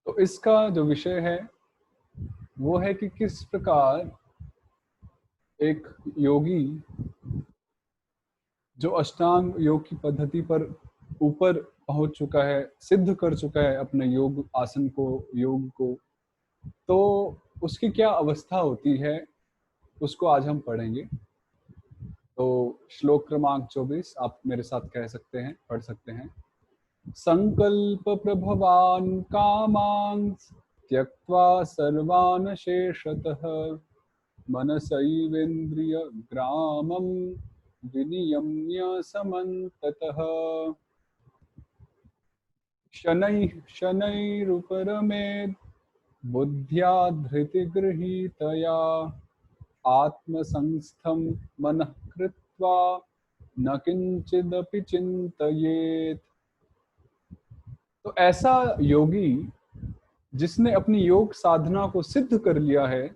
तो इसका जो विषय है वो है कि किस प्रकार एक योगी जो अष्टांग योग की पद्धति पर ऊपर पहुंच चुका है, सिद्ध कर चुका है अपने योग आसन को, योग को, तो उसकी क्या अवस्था होती है उसको आज हम पढ़ेंगे। तो श्लोक क्रमांक 24 आप मेरे साथ कह सकते हैं, पढ़ सकते हैं। संकल्प प्रभवान कामान् त्यक्त्वा सर्वान् शेषतः मनसैवेन्द्रिय ग्रामं विनियम्य समन्ततः शनैः शनैरुपरमेत् बुद्ध्या धृतिगृहीतया आत्मसंस्थं मनः कृत्वा न किंचिदपि चिंतयेत्। तो ऐसा योगी जिसने अपनी योग साधना को सिद्ध कर लिया है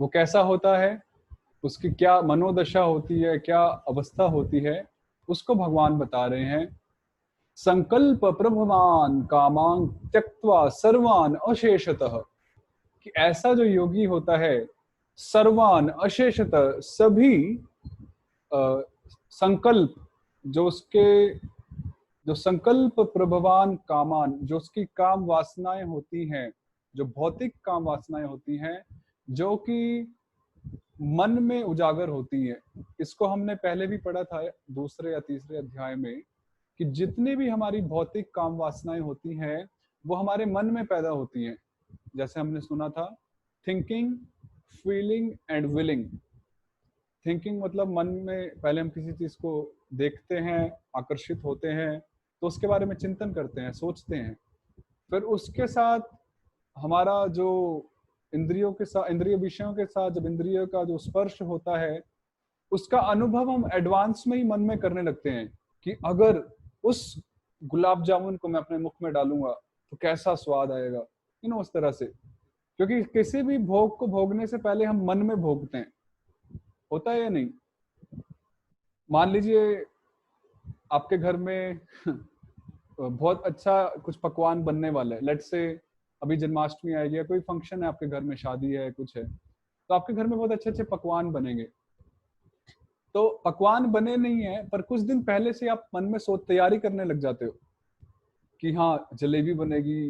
वो कैसा होता है, उसकी क्या मनोदशा होती है, क्या अवस्था होती है, उसको भगवान बता रहे हैं। संकल्प प्रभवान कामां त्यक्त्वा सर्वान अशेषतः, कि ऐसा जो योगी होता है सर्वान अशेषतः सभी संकल्प जो संकल्प प्रभवान कामान, जो उसकी काम वासनाएं होती हैं, जो भौतिक काम वासनाएं होती हैं, जो कि मन में उजागर होती है। इसको हमने पहले भी पढ़ा था दूसरे या तीसरे अध्याय में कि जितनी भी हमारी भौतिक काम वासनाएं होती हैं वो हमारे मन में पैदा होती हैं। जैसे हमने सुना था thinking, feeling and willing. Thinking मतलब मन में पहले हम किसी चीज को देखते हैं, आकर्षित होते हैं, तो उसके बारे में चिंतन करते हैं, सोचते हैं। फिर उसके साथ हमारा जो इंद्रियों के साथ, इंद्रिय विषयों के साथ जब इंद्रियों का जो स्पर्श होता है उसका अनुभव हम एडवांस में ही मन में करने लगते हैं कि अगर उस गुलाब जामुन को मैं अपने मुख में डालूंगा तो कैसा स्वाद आएगा, उस तरह से। क्योंकि किसी भी भोग को भोगने से पहले हम मन में भोगते हैं, होता है या नहीं। मान लीजिए आपके घर में बहुत अच्छा कुछ पकवान बनने वाला है, लेट्स से अभी जन्माष्टमी आएगी या कोई फंक्शन है आपके घर में, शादी है, कुछ है, तो आपके घर में बहुत अच्छे अच्छे पकवान बनेंगे। तो पकवान बने नहीं है पर कुछ दिन पहले से आप मन में सोच तैयारी करने लग जाते हो कि हाँ जलेबी बनेगी,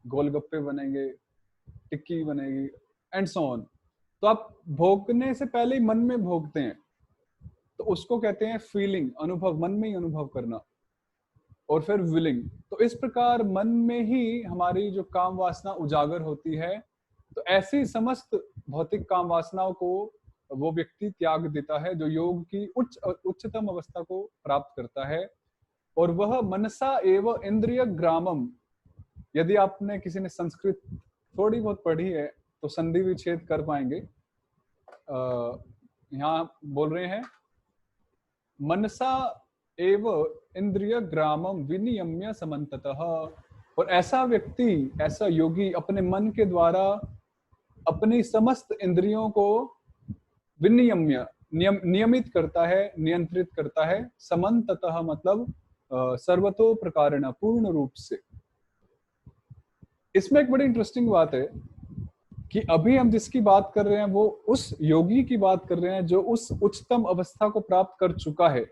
गोलगप्पे बनेंगे, टिक्की बनेगी एंड सो ऑन। तो आप भोगने से पहले ही मन में भोगते हैं, तो उसको कहते हैं फीलिंग, अनुभव, मन में ही अनुभव करना। और फिर विलिंग, तो इस प्रकार मन में ही हमारी जो काम वासना उजागर होती है। तो ऐसी समस्त भौतिक काम वासनाओं को वो व्यक्ति त्याग देता है जो योग की उच्चतम अवस्था को प्राप्त करता है। और वह मनसा एव इंद्रिय ग्रामम, यदि आपने किसी ने संस्कृत थोड़ी बहुत पढ़ी है तो संधि विच्छेद कर पाएंगे। यहाँ बोल रहे हैं मनसा एव इंद्रिय ग्रामम विनियम्य समन्ततः। और ऐसा व्यक्ति, ऐसा योगी अपने मन के द्वारा अपनी समस्त इंद्रियों को विनियम्य, नियमित करता है, नियंत्रित करता है। समन्ततः मतलब सर्वतो प्रकारेण, पूर्ण रूप से। इसमें एक बड़ी इंटरेस्टिंग बात है कि अभी हम जिसकी बात कर रहे हैं वो उस योगी की बात कर रहे हैं जो उस उच्चतम अवस्था को प्राप्त कर चुका है,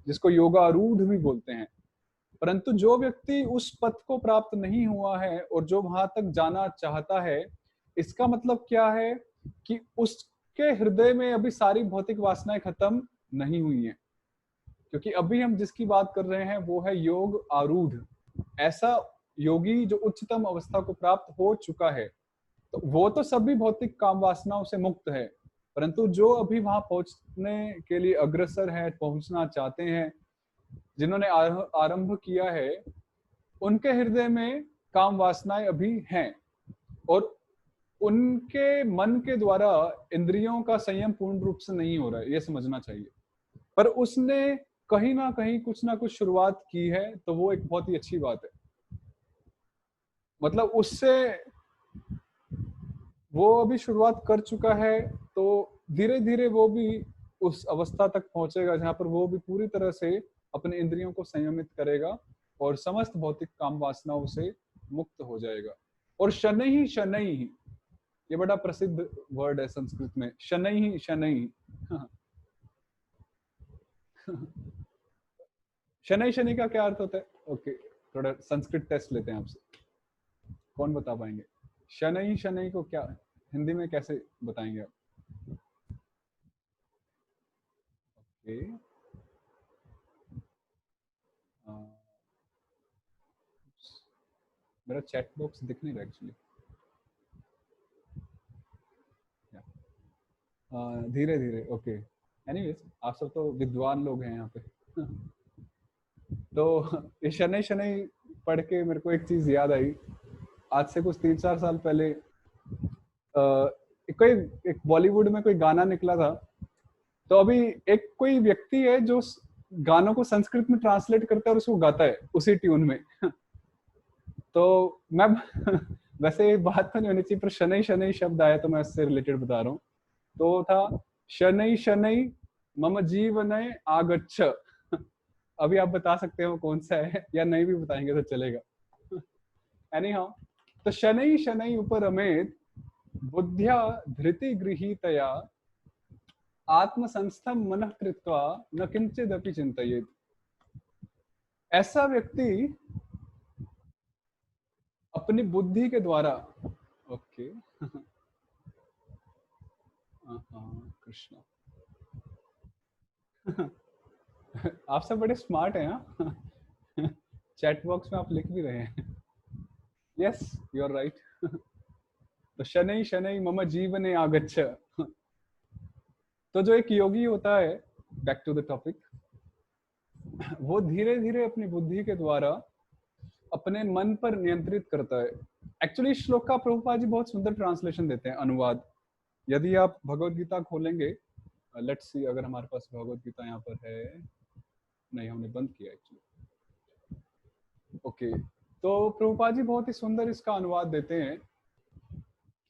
जिसको योगारूढ़ भी बोलते हैं। परंतु जो व्यक्ति उस पथ को प्राप्त नहीं हुआ है और जो वहां तक जाना चाहता है, इसका मतलब क्या है कि उसके हृदय में अभी सारी भौतिक वासनाएं खत्म नहीं हुई हैं। क्योंकि अभी हम जिसकी बात कर रहे हैं वो है योग आरूढ़, ऐसा योगी जो उच्चतम अवस्था को प्राप्त हो चुका है। तो वो तो सभी भौतिक काम वासनाओं से मुक्त है, परंतु जो अभी वहां पहुंचने के लिए अग्रसर है, पहुंचना चाहते हैं, जिन्होंने आरंभ किया है, उनके हृदय में काम वासनाएं अभी हैं और उनके मन के द्वारा इंद्रियों का संयम पूर्ण रूप से नहीं हो रहा है, ये समझना चाहिए। पर उसने कहीं ना कहीं कुछ ना कुछ शुरुआत की है, तो वो एक बहुत ही अच्छी बात है। मतलब उससे वो अभी शुरुआत कर चुका है, तो धीरे धीरे वो भी उस अवस्था तक पहुंचेगा जहां पर वो भी पूरी तरह से अपने इंद्रियों को संयमित करेगा और समस्त भौतिक काम वासनाओं से मुक्त हो जाएगा। और शनैः शनैः, ये बड़ा प्रसिद्ध वर्ड है संस्कृत में, शनैः शनैः। शनैः शनैः का क्या अर्थ होता है? ओके, थोड़ा संस्कृत टेस्ट लेते हैं आपसे, कौन बता पाएंगे शनैः शनैः को क्या हिंदी में कैसे बताएंगे आप? ओके, मेरा चैट बॉक्स दिख नहीं रहा एक्चुअली। धीरे धीरे, ओके। एनीवेज, आप सब तो विद्वान लोग हैं यहाँ पे। तो ये शनैः शनैः पढ़ के मेरे को एक चीज याद आई। आज से कुछ 3-4 साल पहले कोई एक बॉलीवुड में कोई गाना निकला था। तो अभी एक कोई व्यक्ति है जो गानों को संस्कृत में ट्रांसलेट करता है और उसको गाता है उसी ट्यून में। तो मैं वैसे बात तो नहीं होनी चाहिए, पर शनैः शनैः शब्द आया तो मैं उससे रिलेटेड बता रहा हूँ। तो था शनैः शनैः मम जीवने आगच्छ। अभी आप बता सकते हो कौन सा है, या नहीं भी बताएंगे तो चलेगा। एनी हाउ, तो शनैः शनैः उपरमेत् बुद्ध्या धृति गृहीतया आत्मसंस्थम मनः कृत्वा न किंचिदपि चिंतयेत्। ऐसा व्यक्ति अपनी बुद्धि के द्वारा, ओके, कृष्ण, आप सब बड़े स्मार्ट हैं। हाँ, चैट बॉक्स में आप लिख भी रहे हैं। Yes, you are right. तो शनैः शनैः मम जीवने आगच्छ। तो जो एक योगी होता है, बैक टू द टॉपिक, वो धीरे धीरे अपनी बुद्धि के द्वारा अपने मन पर नियंत्रित करता है। एक्चुअली इस श्लोक का प्रभुपाद जी बहुत सुंदर ट्रांसलेशन देते हैं, अनुवाद। यदि आप भगवत गीता खोलेंगे, लेट्स सी अगर हमारे पास भगवत गीता यहाँ पर है, नहीं हमने बंद किया एक्चुअली। ओके, तो प्रभुपाद जी बहुत ही सुंदर इसका अनुवाद देते हैं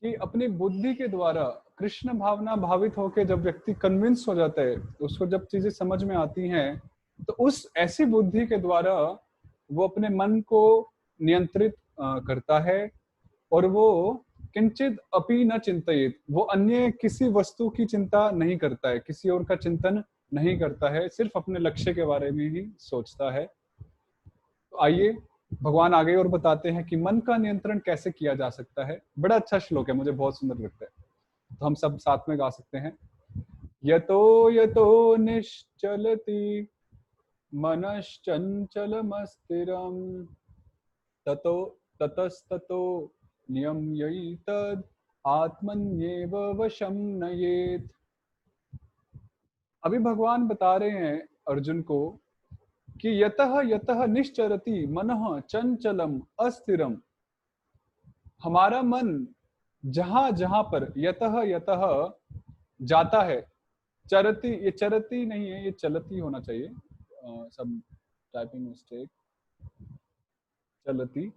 कि अपनी बुद्धि के द्वारा कृष्ण भावना भावित होकर जब व्यक्ति कन्विंस हो जाता है, उसको जब चीजें समझ में आती हैं, तो उस ऐसी बुद्धि के द्वारा वो अपने मन को नियंत्रित करता है, और वो किंचित अपि न चिंतित, वो अन्य किसी वस्तु की चिंता नहीं करता है, किसी और का चिंतन नहीं करता है, सिर्फ अपने लक्ष्य के बारे में ही सोचता है। तो आइए भगवान आगे और बताते हैं कि मन का नियंत्रण कैसे किया जा सकता है। बड़ा अच्छा श्लोक है, मुझे बहुत सुंदर लगता है, तो हम सब साथ में गा सकते हैं। यतो यतो निश्चलति मनश्चंचलमस्थिरं ततो ततस्ततो नियम्यैतद् आत्मन्येव वशं नयेत्। अभी भगवान बता रहे हैं अर्जुन को कि यतः यतः निश्चरति मनः चंचलम अस्थिरम, हमारा मन जहां जहां पर यतः यतः जाता है, चरती, ये चरती नहीं है, ये चलती होना चाहिए, सब टाइपिंग मिस्टेक, चलती।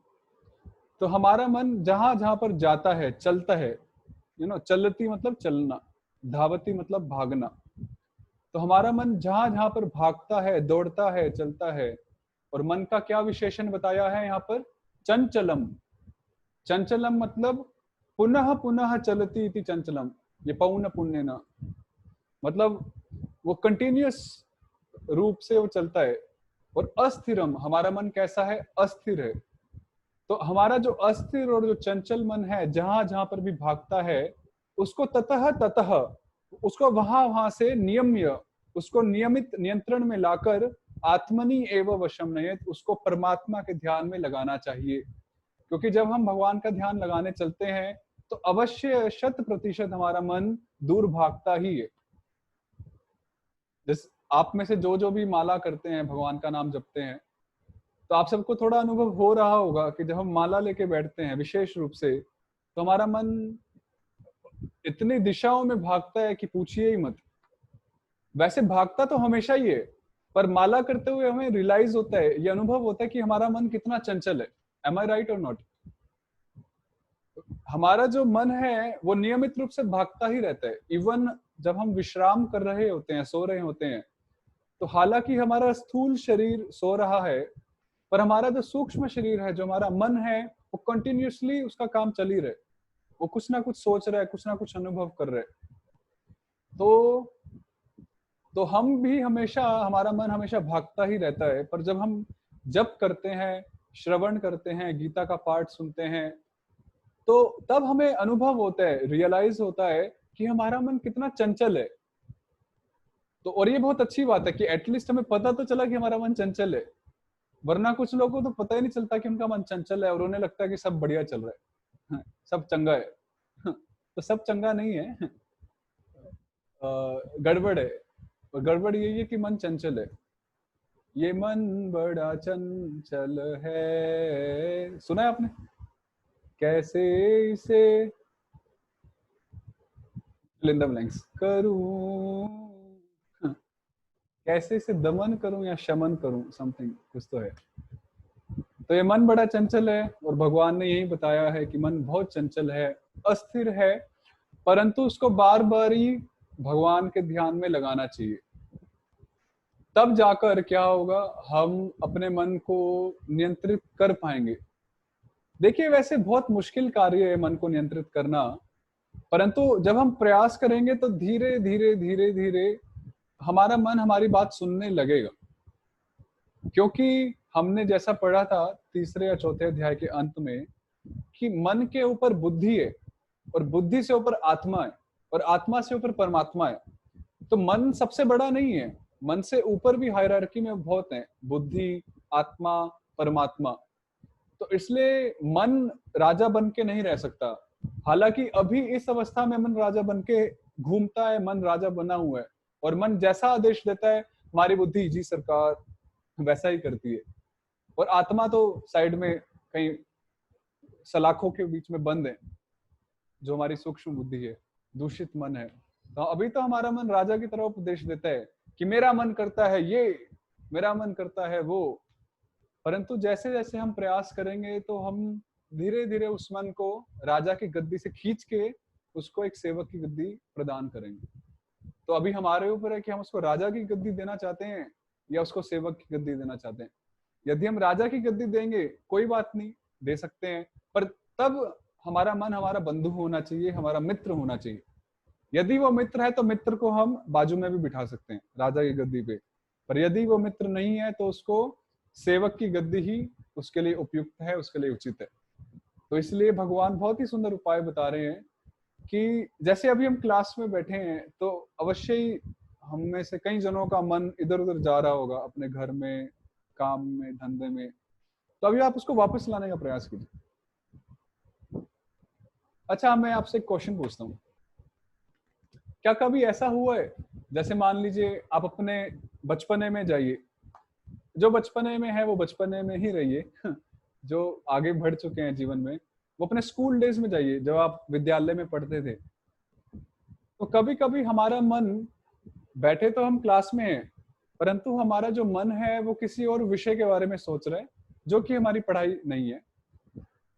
तो हमारा मन जहां जहां पर जाता है, चलता है, चलती मतलब चलना, धावती मतलब भागना। तो हमारा मन जहां जहां पर भागता है, दौड़ता है, चलता है। और मन का क्या विशेषण बताया है यहाँ पर? चंचलम। चंचलम मतलब पुनः पुनः चलती इति चंचलम, ये पौन पुण्य न, मतलब वो कंटिन्यूअस रूप से वो चलता है। और अस्थिरम, हमारा मन कैसा है? अस्थिर है। तो हमारा जो अस्थिर और जो चंचल मन है, जहां जहां पर भी भागता है, उसको ततः ततः, उसको वहां वहां से नियम्य, उसको नियमित नियंत्रण में लाकर आत्मनि एव वशम नयेत्, उसको परमात्मा के ध्यान में लगाना चाहिए। क्योंकि जब हम भगवान का ध्यान लगाने चलते हैं तो अवश्य 100% हमारा मन दूर भागता ही है। जिस आप में से जो जो भी माला करते हैं, भगवान का नाम जपते हैं, तो आप सबको थोड़ा अनुभव हो रहा होगा कि जब हम माला लेके बैठते हैं विशेष रूप से, तो हमारा मन इतनी दिशाओं में भागता है कि पूछिए ही मत। वैसे भागता तो हमेशा ही है, पर माला करते हुए हमें रियलाइज होता है, ये अनुभव होता है कि हमारा मन कितना चंचल है। एम आई राइट और नॉट? हमारा जो मन है वो नियमित रूप से भागता ही रहता है। इवन जब हम विश्राम कर रहे होते हैं, सो रहे होते हैं, तो हालांकि हमारा स्थूल शरीर सो रहा है, पर हमारा जो सूक्ष्म शरीर है, जो हमारा मन है, वो कंटिन्यूअसली उसका काम चल ही रहे, वो कुछ ना कुछ सोच रहा है, कुछ ना कुछ अनुभव कर रहे। तो हम भी हमेशा, हमारा मन हमेशा भागता ही रहता है, पर जब हम जप करते हैं, श्रवण करते हैं, गीता का पाठ सुनते हैं, तो तब हमें अनुभव होता है, रियलाइज होता है कि हमारा मन कितना चंचल है। तो और ये बहुत अच्छी बात है कि एटलीस्ट हमें पता तो चला कि हमारा मन चंचल है, वरना कुछ लोगों को तो पता ही नहीं चलता कि उनका मन चंचल है और उन्हें लगता है कि सब बढ़िया चल रहा है, सब चंगा है। तो सब चंगा नहीं है, गड़बड़ है। और गड़बड़ यही है कि मन चंचल है। ये मन बड़ा चंचल है, सुना है आपने? कैसे इसे fill in the blanks करूं, कैसे इसे दमन करूं या शमन करूं, समथिंग कुछ तो है। तो ये मन बड़ा चंचल है और भगवान ने यही बताया है कि मन बहुत चंचल है, अस्थिर है, परंतु उसको बार बार ही भगवान के ध्यान में लगाना चाहिए। तब जाकर क्या होगा, हम अपने मन को नियंत्रित कर पाएंगे। देखिए वैसे बहुत मुश्किल कार्य है मन को नियंत्रित करना, परंतु जब हम प्रयास करेंगे तो धीरे धीरे धीरे धीरे हमारा मन हमारी बात सुनने लगेगा। क्योंकि हमने जैसा पढ़ा था तीसरे या चौथे अध्याय के अंत में कि मन के ऊपर बुद्धि है और बुद्धि से ऊपर आत्मा है और आत्मा से ऊपर परमात्मा है। तो मन सबसे बड़ा नहीं है, मन से ऊपर भी हायरार्की में बहुत है, बुद्धि, आत्मा, परमात्मा। तो इसलिए मन राजा बन के नहीं रह सकता। हालांकि अभी इस अवस्था में मन राजा बन के घूमता है, मन राजा बना हुआ है और मन जैसा आदेश देता है हमारी बुद्धि जी सरकार वैसा ही करती है। और आत्मा तो साइड में कहीं सलाखों के बीच में बंद है, जो हमारी सूक्ष्म बुद्धि है, दूषित मन है। तो अभी तो हमारा मन राजा की तरह उपदेश देता है कि मेरा मन करता है ये, मेरा मन करता है वो। परंतु जैसे जैसे हम प्रयास करेंगे तो हम धीरे धीरे उस मन को राजा की गद्दी से खींच के उसको एक सेवक की गद्दी प्रदान करेंगे। तो अभी हमारे ऊपर है कि हम उसको राजा की गद्दी देना चाहते हैं या उसको सेवक की गद्दी देना चाहते हैं। यदि हम राजा की गद्दी देंगे कोई बात नहीं, दे सकते हैं, पर तब हमारा मन हमारा बंधु होना चाहिए, हमारा मित्र होना चाहिए। यदि वो मित्र है तो मित्र को हम बाजू में भी बिठा सकते हैं राजा की गद्दी पे, पर यदि वो मित्र नहीं है तो उसको सेवक की गद्दी ही उसके लिए उपयुक्त है, उसके लिए उचित है। तो इसलिए भगवान बहुत ही सुंदर उपाय बता रहे हैं कि जैसे अभी हम क्लास में बैठे हैं तो अवश्य ही हम में से कई जनों का मन इधर उधर जा रहा होगा, अपने घर में, काम में, धंधे में। तो अभी आप उसको वापस लाने का प्रयास कीजिए। अच्छा, मैं आपसे एक क्वेश्चन पूछता हूँ, क्या कभी ऐसा हुआ है, जैसे मान लीजिए आप अपने बचपने में जाइए, जो बचपने में है वो बचपने में ही रहिए, जो आगे बढ़ चुके हैं जीवन में वो अपने स्कूल डेज में जाइए, जब आप विद्यालय में पढ़ते थे। तो कभी कभी हमारा मन, बैठे तो हम क्लास में हैं, परंतु हमारा जो मन है वो किसी और विषय के बारे में सोच रहा है जो कि हमारी पढ़ाई नहीं है।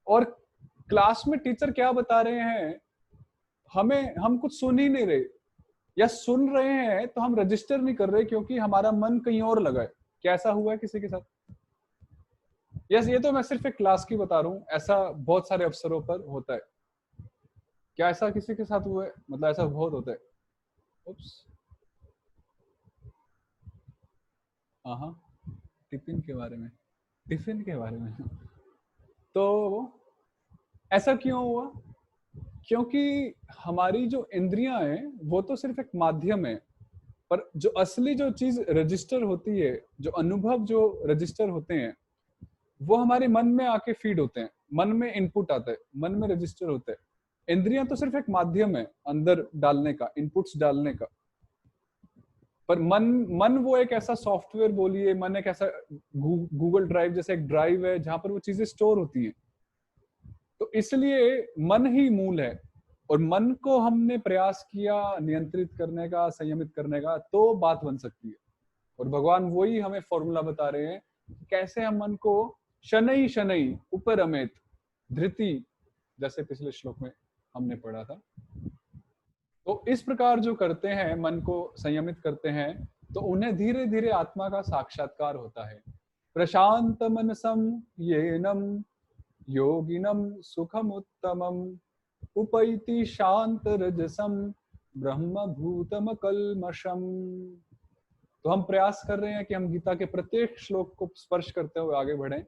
और क्लास में टीचर क्या बता रहे हैं हम कुछ सुन ही नहीं रहे, या सुन रहे हैं तो हम रजिस्टर नहीं कर रहे क्योंकि हमारा मन कहीं और लगा है। क्या ऐसा हुआ है किसी के साथ? यस, ये तो मैं सिर्फ एक क्लास की बता रहा हूँ, ऐसा बहुत सारे अवसरों पर होता है। क्या ऐसा किसी के साथ हुआ है? मतलब ऐसा बहुत होता है। उप्स, हाँ, टिफिन के बारे में, टिफिन के बारे में। तो ऐसा क्यों हुआ? क्योंकि हमारी जो इंद्रियां हैं वो तो सिर्फ एक माध्यम है, पर जो असली जो चीज रजिस्टर होती है, जो अनुभव जो रजिस्टर होते हैं, वो हमारे मन में आके फीड होते हैं, मन में इनपुट आता है, मन में रजिस्टर होते हैं। इंद्रियां तो सिर्फ एक माध्यम है अंदर डालने का, इनपुट्स डालने का। पर मन मन वो एक ऐसा सॉफ्टवेयर बोलिए, मन एक ऐसा गूगल ड्राइव जैसा एक ड्राइव है जहां पर वो चीजें स्टोर होती हैं। तो इसलिए मन ही मूल है, और मन को हमने प्रयास किया नियंत्रित करने का, संयमित करने का, तो बात बन सकती है। और भगवान वही हमें फॉर्मूला बता रहे हैं कैसे हम मन को शनै शनै उपरमेत धृति, जैसे पिछले श्लोक में हमने पढ़ा था। तो इस प्रकार जो करते हैं, मन को संयमित करते हैं, तो उन्हें धीरे धीरे आत्मा का साक्षात्कार होता है। प्रशांत मनसम येनम योगिनम सुखमुत्तमम उपैति शांत रजसम ब्रह्म भूतम कल्मषम। तो हम प्रयास कर रहे हैं कि हम गीता के प्रत्येक श्लोक को स्पर्श करते हुए आगे बढ़ें,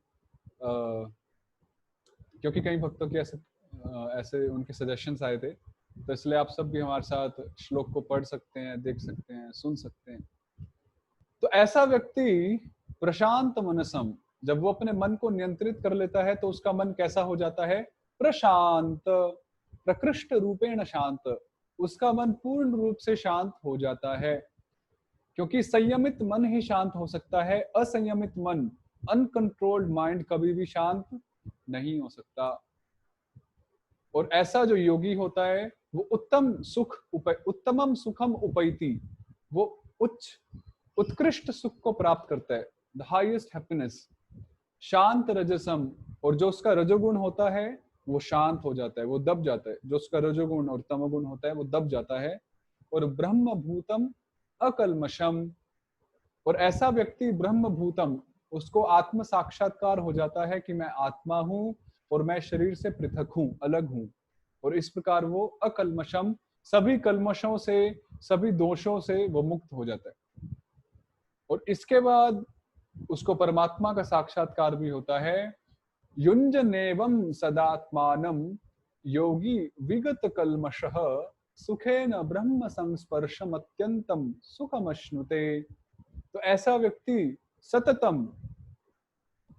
क्योंकि कई भक्तों के ऐसे उनके सजेशंस आए थे, तो इसलिए आप सब भी हमारे साथ श्लोक को पढ़ सकते हैं, देख सकते हैं, सुन सकते हैं। तो ऐसा व्यक्ति प्रशांत मनसम, जब वो अपने मन को नियंत्रित कर लेता है तो उसका मन कैसा हो जाता है? प्रशांत, प्रकृष्ट रूपेण शांत, उसका मन पूर्ण रूप से शांत हो जाता है। क्योंकि संयमित मन ही शांत हो सकता है, असंयमित मन, अनकंट्रोल्ड माइंड कभी भी शांत नहीं हो सकता। और ऐसा जो योगी होता है वो उत्तमम सुखम उपैति, वो उत्कृष्ट सुख को प्राप्त करता है, द हाईएस्ट हैप्पीनेस। शांत रजसम, और जो उसका रजोगुण होता है वो शांत हो जाता है, वो दब जाता है। जो उसका रजोगुण और तमोगुण होता है वो दब जाता है। और ब्रह्म भूतम अकल्मषम, और ऐसा व्यक्ति ब्रह्म भूतम, उसको आत्म साक्षात्कार हो जाता है कि मैं आत्मा हूं और मैं शरीर से पृथक हूं, अलग हूं। और इस प्रकार वो अकल्मषम, सभी कल्मशों से, सभी दोषों से वो मुक्त हो जाता है। और इसके बाद उसको परमात्मा का साक्षात्कार भी होता है। युञ्जनेवं सदात्मानं योगी विगत कल्मषः सुखेन ब्रह्म संस्पर्शम अत्यंतम सुखमश्नुते। तो ऐसा व्यक्ति सततम,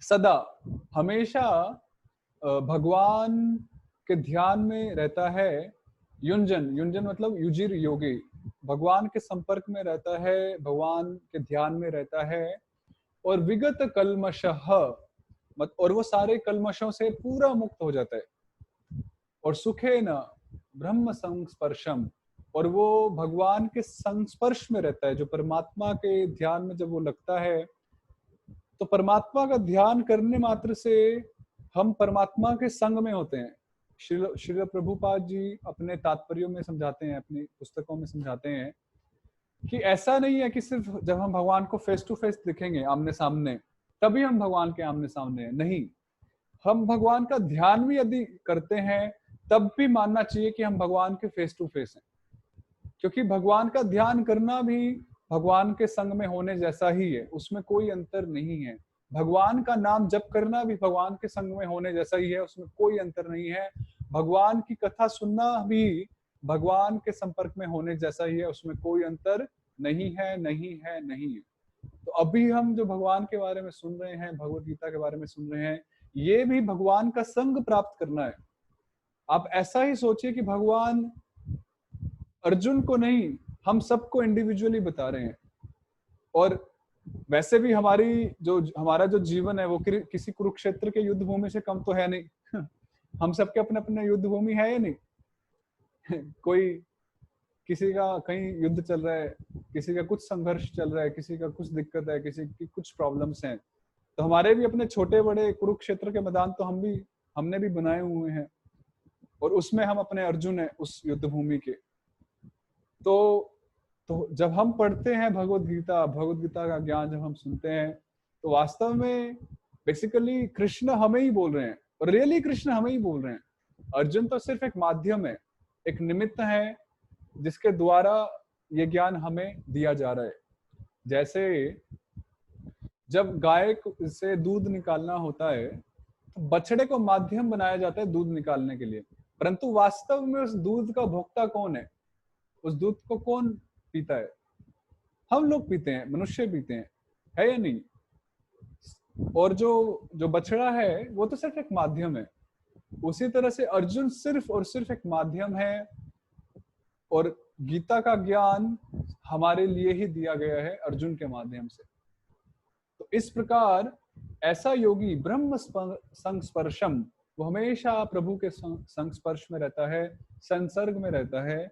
सदा, हमेशा भगवान के ध्यान में रहता है। युंजन, युंजन मतलब युजिर योगी, भगवान के संपर्क में रहता है, भगवान के ध्यान में रहता है। और विगत कल्मषः, और वो सारे कल्मशों से पूरा मुक्त हो जाता है। और सुखे न ब्रह्म संस्पर्शम, और वो भगवान के संस्पर्श में रहता है। जो परमात्मा के ध्यान में जब वो लगता है, तो परमात्मा का ध्यान करने मात्र से हम परमात्मा के संग में होते हैं। श्रील प्रभुपाद जी अपने तात्पर्यों में समझाते हैं, अपनी पुस्तकों में समझाते हैं कि ऐसा नहीं है कि सिर्फ जब हम भगवान को फेस टू फेस दिखेंगे, आमने सामने, तभी हम भगवान के आमने सामने हैं। नहीं, हम भगवान का ध्यान भी यदि करते हैं तब भी मानना चाहिए कि हम भगवान के फेस टू फेस हैं। क्योंकि भगवान का ध्यान करना भी भगवान के संग में होने जैसा ही है, उसमें कोई अंतर नहीं है। भगवान का नाम जप करना भी भगवान के संग में होने जैसा ही है, उसमें कोई अंतर नहीं है। भगवान की कथा सुनना भी भगवान के संपर्क में होने जैसा ही है, उसमें कोई अंतर नहीं है, नहीं है, नहीं है। तो अभी हम जो भगवान के बारे में सुन रहे हैं, भगवत गीता के बारे में सुन रहे हैं, ये भी भगवान का संग प्राप्त करना है। आप ऐसा ही सोचिए कि भगवान अर्जुन को नहीं, हम सबको इंडिविजुअली बता रहे हैं। और वैसे भी हमारा जो जीवन है वो किसी कुरुक्षेत्र के युद्ध भूमि से कम तो है नहीं। हम सबके अपने अपने युद्ध भूमि है या नहीं? कोई, किसी का कहीं युद्ध चल रहा है, किसी का कुछ संघर्ष चल रहा है, किसी का कुछ दिक्कत है, किसी की कुछ प्रॉब्लम्स हैं। तो हमारे भी अपने छोटे बड़े कुरुक्षेत्र के मैदान तो हमने भी बनाए हुए हैं, और उसमें हम अपने अर्जुन हैं उस युद्ध भूमि के। तो जब हम पढ़ते हैं भगवत गीता का ज्ञान जब हम सुनते हैं, तो वास्तव में बेसिकली कृष्ण हमें ही बोल रहे हैं, और रियली कृष्ण हमें ही बोल रहे हैं। अर्जुन तो सिर्फ एक माध्यम है, एक निमित्त है, जिसके द्वारा ये ज्ञान हमें दिया जा रहा है। जैसे जब गाय से दूध निकालना होता है तो बछड़े को माध्यम बनाया जाता है दूध निकालने के लिए, परंतु वास्तव में उस दूध का भोक्ता कौन है? उस दूध को कौन पीता है? हम लोग पीते हैं, मनुष्य पीते हैं, है या नहीं? और जो बछड़ा है वो तो सिर्फ एक माध्यम है। उसी तरह से अर्जुन सिर्फ और सिर्फ एक माध्यम है, और गीता का ज्ञान हमारे लिए ही दिया गया है अर्जुन के माध्यम से। तो इस प्रकार ऐसा योगी ब्रह्म संस्पर्शम, वो हमेशा प्रभु के संस्पर्श में रहता है, संसर्ग में रहता है।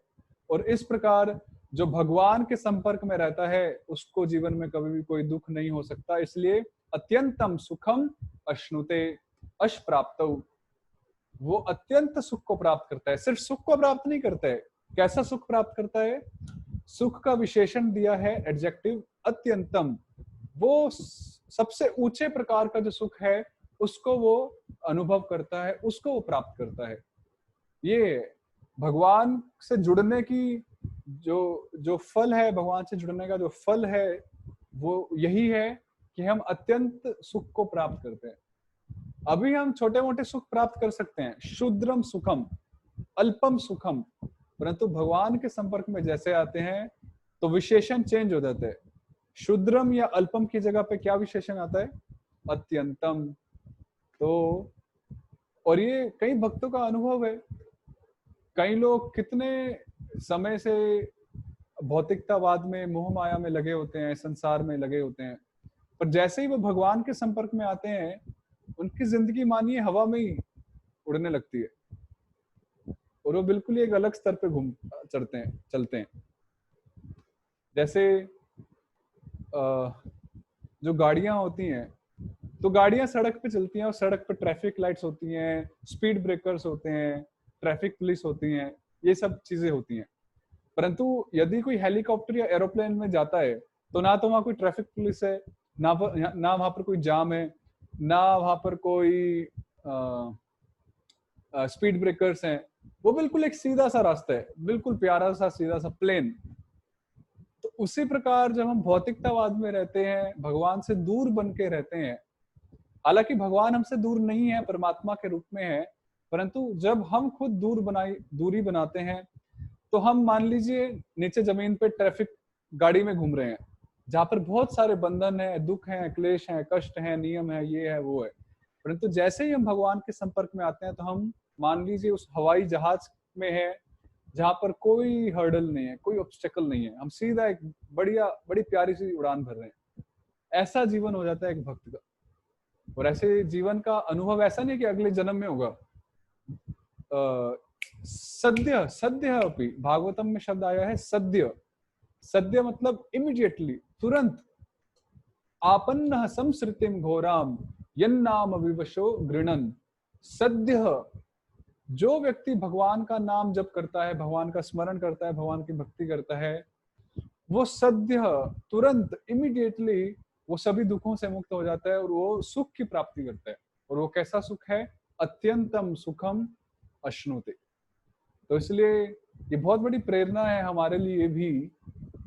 और इस प्रकार जो भगवान के संपर्क में रहता है उसको जीवन में कभी भी कोई दुख नहीं हो सकता। इसलिए अत्यंतम सुखम अश्नुते अश प्राप्त, वो अत्यंत सुख को प्राप्त करता है। सिर्फ सुख को प्राप्त नहीं करता है, कैसा सुख प्राप्त करता है? सुख का विशेषण दिया है एडजेक्टिव अत्यंतम। वो सबसे ऊंचे प्रकार का जो सुख है उसको वो अनुभव करता है, उसको वो प्राप्त करता है। ये भगवान से जुड़ने की जो जो फल है, भगवान से जुड़ने का जो फल है, वो यही है कि हम अत्यंत सुख को प्राप्त करते हैं। अभी हम छोटे मोटे सुख प्राप्त कर सकते हैं, शुद्रम सुखम, अल्पम सुखम, परंतु भगवान के संपर्क में जैसे आते हैं तो विशेषण चेंज हो जाते हैं। शुद्रम या अल्पम की जगह पे क्या विशेषण आता है? अत्यंतम। तो और ये कई भक्तों का अनुभव है। कई लोग कितने समय से भौतिकतावाद में, मोह माया में लगे होते हैं, संसार में लगे होते हैं, पर जैसे ही वो भगवान के संपर्क में आते हैं, उनकी जिंदगी मानिए हवा में ही उड़ने लगती है और वो बिल्कुल ही एक अलग स्तर पे घूम चलते हैं। जैसे जो गाड़ियां होती हैं, तो गाड़ियां सड़क पे चलती हैं और सड़क पे ट्रैफिक लाइट्स होती हैं, स्पीड ब्रेकर्स होते हैं, ट्रैफिक पुलिस होती हैं, ये सब चीजें होती हैं। परंतु यदि कोई हेलीकॉप्टर या एरोप्लेन में जाता है तो ना तो वहां कोई ट्रैफिक पुलिस है, ना वहां पर कोई जाम है, ना वहां पर कोई स्पीड ब्रेकर्स हैं। वो बिल्कुल एक सीधा सा रास्ता है, बिल्कुल प्यारा सा सीधा सा प्लेन। तो उसी प्रकार जब हम भौतिकतावाद में रहते हैं, भगवान से दूर बन के रहते हैं, हालांकि भगवान हमसे दूर नहीं है, परमात्मा के रूप में है, परंतु जब हम खुद दूरी बनाते हैं, तो हम मान लीजिए नीचे जमीन पे ट्रैफिक गाड़ी में घूम रहे हैं, जहां पर बहुत सारे बंधन है, दुख है, क्लेश है, कष्ट है, नियम है, ये है, वो है। परंतु जैसे ही हम भगवान के संपर्क में आते हैं, तो हम मान लीजिए उस हवाई जहाज में है, जहां पर कोई हर्डल नहीं है, कोई ऑब्स्टेकल नहीं है, हम सीधा एक बड़ी प्यारी सी उड़ान भर रहे हैं। ऐसा जीवन हो जाता है एक भक्त का। और ऐसे जीवन का अनुभव ऐसा नहीं कि अगले जन्म में होगा। सद्य सद्य अपि, भागवतम में शब्द आया है सद्य। सद्य मतलब इमीडिएटली, तुरंत। आपन्न संसृतिम घोराम यन्नाम विवशो गृणन। सद्य, जो व्यक्ति भगवान का नाम जप करता है, भगवान का स्मरण करता है, भगवान की भक्ति करता है, वो सद्य, तुरंत, इमीडिएटली वो सभी दुखों से मुक्त हो जाता है और वो सुख की प्राप्ति करता है। और वो कैसा सुख है? अत्यंतम सुखम अश्नुते। तो इसलिए ये बहुत बड़ी प्रेरणा है हमारे लिए भी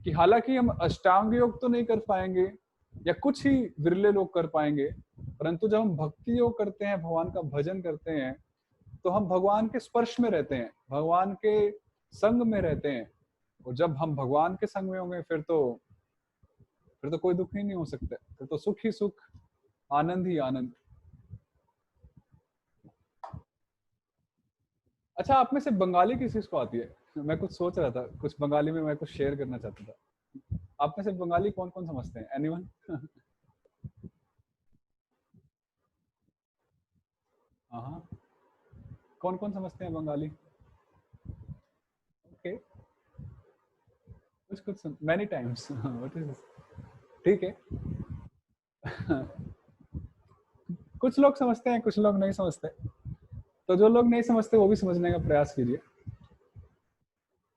कि हालांकि हम अष्टांग योग तो नहीं कर पाएंगे या कुछ ही विरले लोग कर पाएंगे, परंतु जब हम भक्ति योग करते हैं, भगवान का भजन करते हैं, तो हम भगवान के स्पर्श में रहते हैं, भगवान के संग में रहते हैं। और जब हम भगवान के संग में होंगे, फिर तो कोई दुख ही नहीं हो सकता, फिर तो सुख ही सुख, आनंद ही आनंद। अच्छा, आप में से बंगाली किस चीज को आती है? मैं कुछ सोच रहा था, कुछ बंगाली में मैं कुछ शेयर करना चाहता था। आप में से बंगाली कौन कौन समझते हैं? एनीवन? हाँ, कौन कौन समझते हैं बंगाली? ओके, कुछ कुछ many times. What is this? ठीक है। कुछ लोग समझते हैं, कुछ लोग नहीं समझते, तो जो लोग नहीं समझते वो भी समझने का प्रयास कीजिए।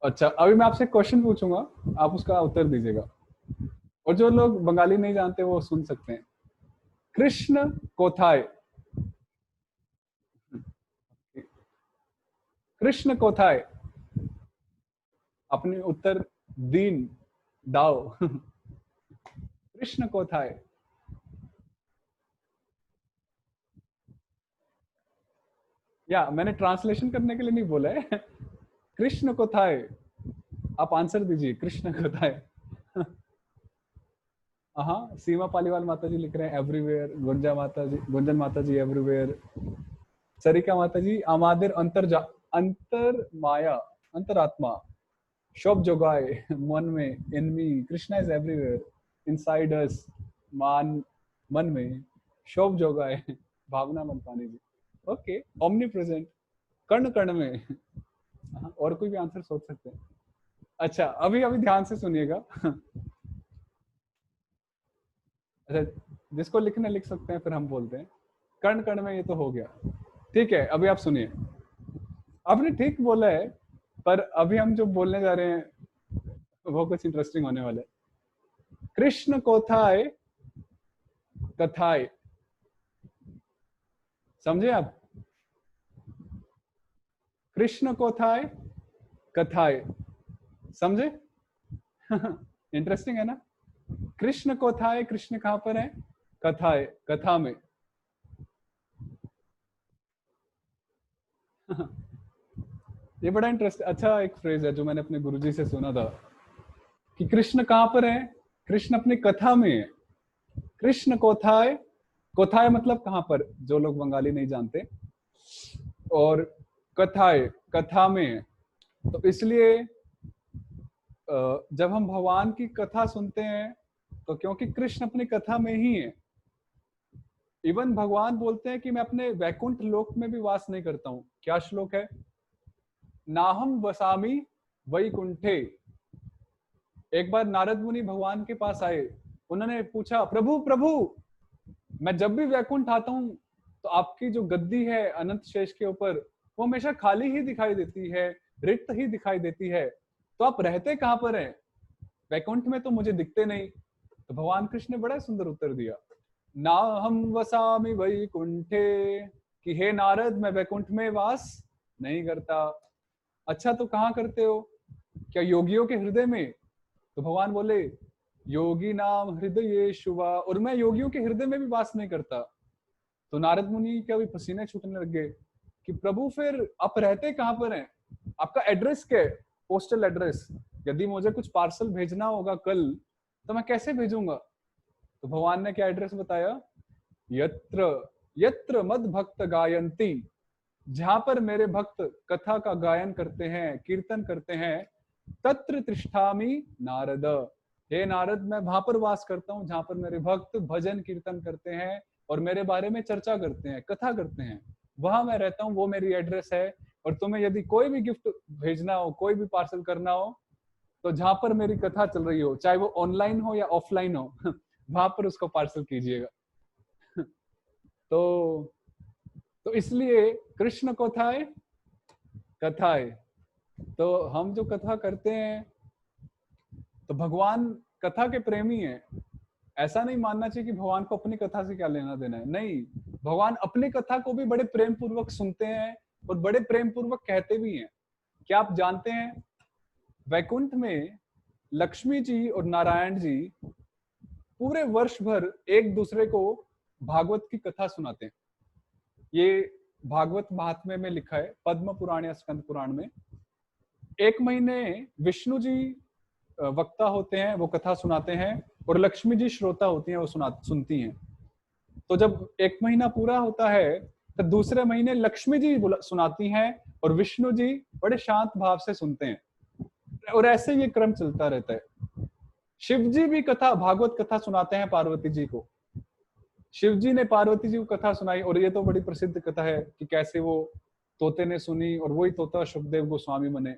अच्छा, अभी मैं आपसे क्वेश्चन पूछूंगा, आप उसका उत्तर दीजिएगा। और जो लोग बंगाली नहीं जानते वो सुन सकते हैं। कृष्ण कोथाय, कृष्ण कोथाय, अपने उत्तर दीन दाओ। कृष्ण कोथाय। या मैंने ट्रांसलेशन करने के लिए नहीं बोला है। कृष्ण कोथाय, आप आंसर दीजिए, कृष्ण कोथाय। हाँ, सीमा पालीवाल माता जी लिख रहे हैं एवरीवेयर, गुंजन माता जी एवरीवेयर, सरिका माता जी आमादिर अंतर माया, अंतरात्मा, शोभ जोगाए मन में, in me, Krishna is everywhere, inside us, मान मन में, शोभ जोगाए भावना मनपानी जी। ओके, ओमनी प्रेजेंट, कर्ण कर्ण में। और कोई भी आंसर सोच सकते हैं। अच्छा, अभी अभी ध्यान से सुनिएगा। अच्छा, जिसको लिखना लिख सकते हैं, फिर हम बोलते हैं। कर्ण कर्ण में, ये तो हो गया। ठीक है, अभी आप सुनिए। आपने ठीक बोला है, पर अभी हम जो बोलने जा रहे हैं वो कुछ इंटरेस्टिंग होने वाला है। कृष्ण कोथाय कथाय, समझे आप? कृष्ण कोथाय कथाए, समझे? इंटरेस्टिंग है ना? कृष्ण कोथाए, कृष्ण कहां पर है? कथाए, कथा में। ये बड़ा इंटरेस्ट अच्छा एक फ्रेज है जो मैंने अपने गुरुजी से सुना था कि कृष्ण कहां पर है? कृष्ण अपनी कथा में है। कृष्ण कोथाय, कोथाय मतलब कहां पर, जो लोग बंगाली नहीं जानते, और कथाए कथा में है। तो इसलिए जब हम भगवान की कथा सुनते हैं तो क्योंकि कृष्ण अपनी कथा में ही है, इवन भगवान बोलते हैं कि मैं अपने वैकुंठ लोक में भी वास नहीं करता हूं। क्या श्लोक है? नाहम वसामी वैकुंठे। एक बार नारद मुनि भगवान के पास आए, उन्होंने पूछा, प्रभु प्रभु, मैं जब भी वैकुंठ आता हूँ तो आपकी जो गद्दी है अनंत शेष के ऊपर, वो हमेशा खाली ही दिखाई देती है, रिक्त ही दिखाई देती है, तो आप रहते कहां पर हैं? वैकुंठ में तो मुझे दिखते नहीं। तो भगवान कृष्ण ने बड़ा सुंदर उत्तर दिया, ना हम वसामि वैकुंठे, कि हे नारद, मैं वैकुंठ में वास नहीं करता। अच्छा, तो कहाँ करते हो? क्या योगियों के हृदय में? तो भगवान बोले, योगी नाम हृदय शुवा, और मैं योगियों के हृदय में भी वास नहीं करता। तो नारद मुनि क्या भी पसीने छूटने लग गए कि प्रभु फिर आप रहते कहाँ पर हैं? आपका एड्रेस क्या है? Postal address. यदि मुझे कुछ पार्सल भेजना होगा कल, तो मैं कैसे भेजूंगा? तो भगवान ने क्या एड्रेस बताया? यत्र यत्र मद भक्त गायंती, जहां पर मेरे भक्त कथा का गायन करते हैं, कीर्तन करते हैं, तत्र तिष्ठामि नारद। हे नारद, मैं वहां पर वास करता हूँ जहां पर मेरे भक्त भजन कीर्तन करते हैं और मेरे बारे में चर्चा करते हैं, कथा करते हैं, वहां मैं रहता हूँ, वो मेरी एड्रेस है। और तुम्हें यदि कोई भी गिफ्ट भेजना हो, कोई भी पार्सल करना हो, तो जहां पर मेरी कथा चल रही हो, चाहे वो ऑनलाइन हो या ऑफलाइन हो, वहां पर उसको पार्सल कीजिएगा। तो इसलिए कृष्ण कथाएं कथाएं, तो हम जो कथा करते हैं तो भगवान कथा के प्रेमी हैं। ऐसा नहीं मानना चाहिए कि भगवान को अपनी कथा से क्या लेना देना है, नहीं। भगवान अपनी कथा को भी बड़े प्रेम पूर्वक सुनते हैं और बड़े प्रेम पूर्वक कहते भी हैं। क्या आप जानते हैं, वैकुंठ में लक्ष्मी जी और नारायण जी पूरे वर्ष भर एक दूसरे को भागवत की कथा सुनाते हैं। ये भागवत महात्म्य में लिखा है, पद्म पुराण या स्कंद पुराण में। एक महीने विष्णु जी वक्ता होते हैं, वो कथा सुनाते हैं, और लक्ष्मी जी श्रोता होती हैं, वो सुनती हैं। तो जब एक महीना पूरा होता है तो दूसरे महीने लक्ष्मी जी सुनाती हैं और विष्णु जी बड़े शांत भाव से सुनते हैं, और ऐसे ये क्रम चलता रहता है। शिव जी भी कथा, भागवत कथा सुनाते हैं पार्वती जी को। शिव जी ने पार्वती जी को कथा सुनाई, और ये तो बड़ी प्रसिद्ध कथा है कि कैसे वो तोते ने सुनी और वही तोता सुखदेव गोस्वामी बने।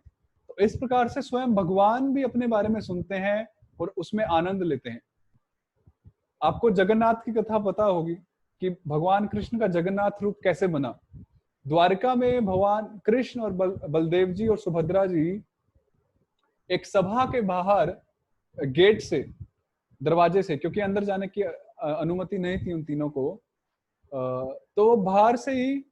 तो इस प्रकार से स्वयं भगवान भी अपने बारे में सुनते हैं और उसमें आनंद लेते हैं। आपको जगन्नाथ की कथा पता होगी कि भगवान कृष्ण का जगन्नाथ रूप कैसे बना। द्वारका में भगवान कृष्ण और बलदेव जी और सुभद्रा जी एक सभा के बाहर गेट से, दरवाजे से, क्योंकि अंदर जाने की अनुमति नहीं थी उन तीनों को, तो बाहर से ही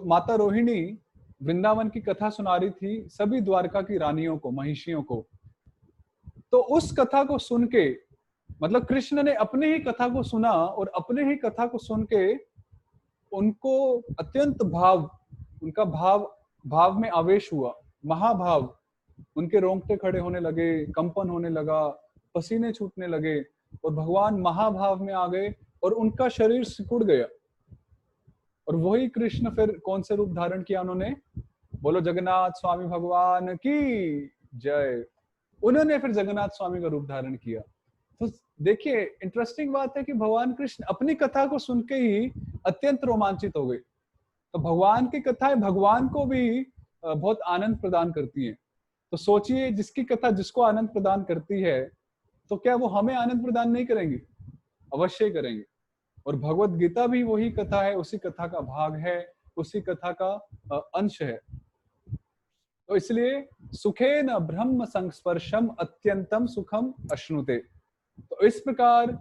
माता रोहिणी वृंदावन की कथा सुना रही थी सभी द्वारका की रानियों को, महिषियों को। तो उस कथा को सुन के, मतलब कृष्ण ने अपने ही कथा को सुना और अपने ही कथा को सुन के उनको अत्यंत भाव, उनका भाव में आवेश हुआ, महाभाव। उनके रोंगटे खड़े होने लगे, कंपन होने लगा, पसीने छूटने लगे, और भगवान महाभाव में आ गए और उनका शरीर सिकुड़ गया। और वही कृष्ण फिर कौन से रूप धारण किया उन्होंने? बोलो जगन्नाथ स्वामी भगवान की जय। उन्होंने फिर जगन्नाथ स्वामी का रूप धारण किया। तो देखिए, इंटरेस्टिंग बात है कि भगवान कृष्ण अपनी कथा को सुन के ही अत्यंत रोमांचित हो गए। तो भगवान की कथाएं भगवान को भी बहुत आनंद प्रदान करती हैं। तो सोचिए, जिसकी कथा जिसको आनंद प्रदान करती है, तो क्या वो हमें आनंद प्रदान नहीं करेंगे? अवश्य करेंगे। और भगवत गीता भी वही कथा है, उसी कथा का भाग है, उसी कथा का अंश है। तो इसलिए सुखेन ब्रह्म संस्पर्शम अत्यंतम सुखम अश्नुते। तो इस प्रकार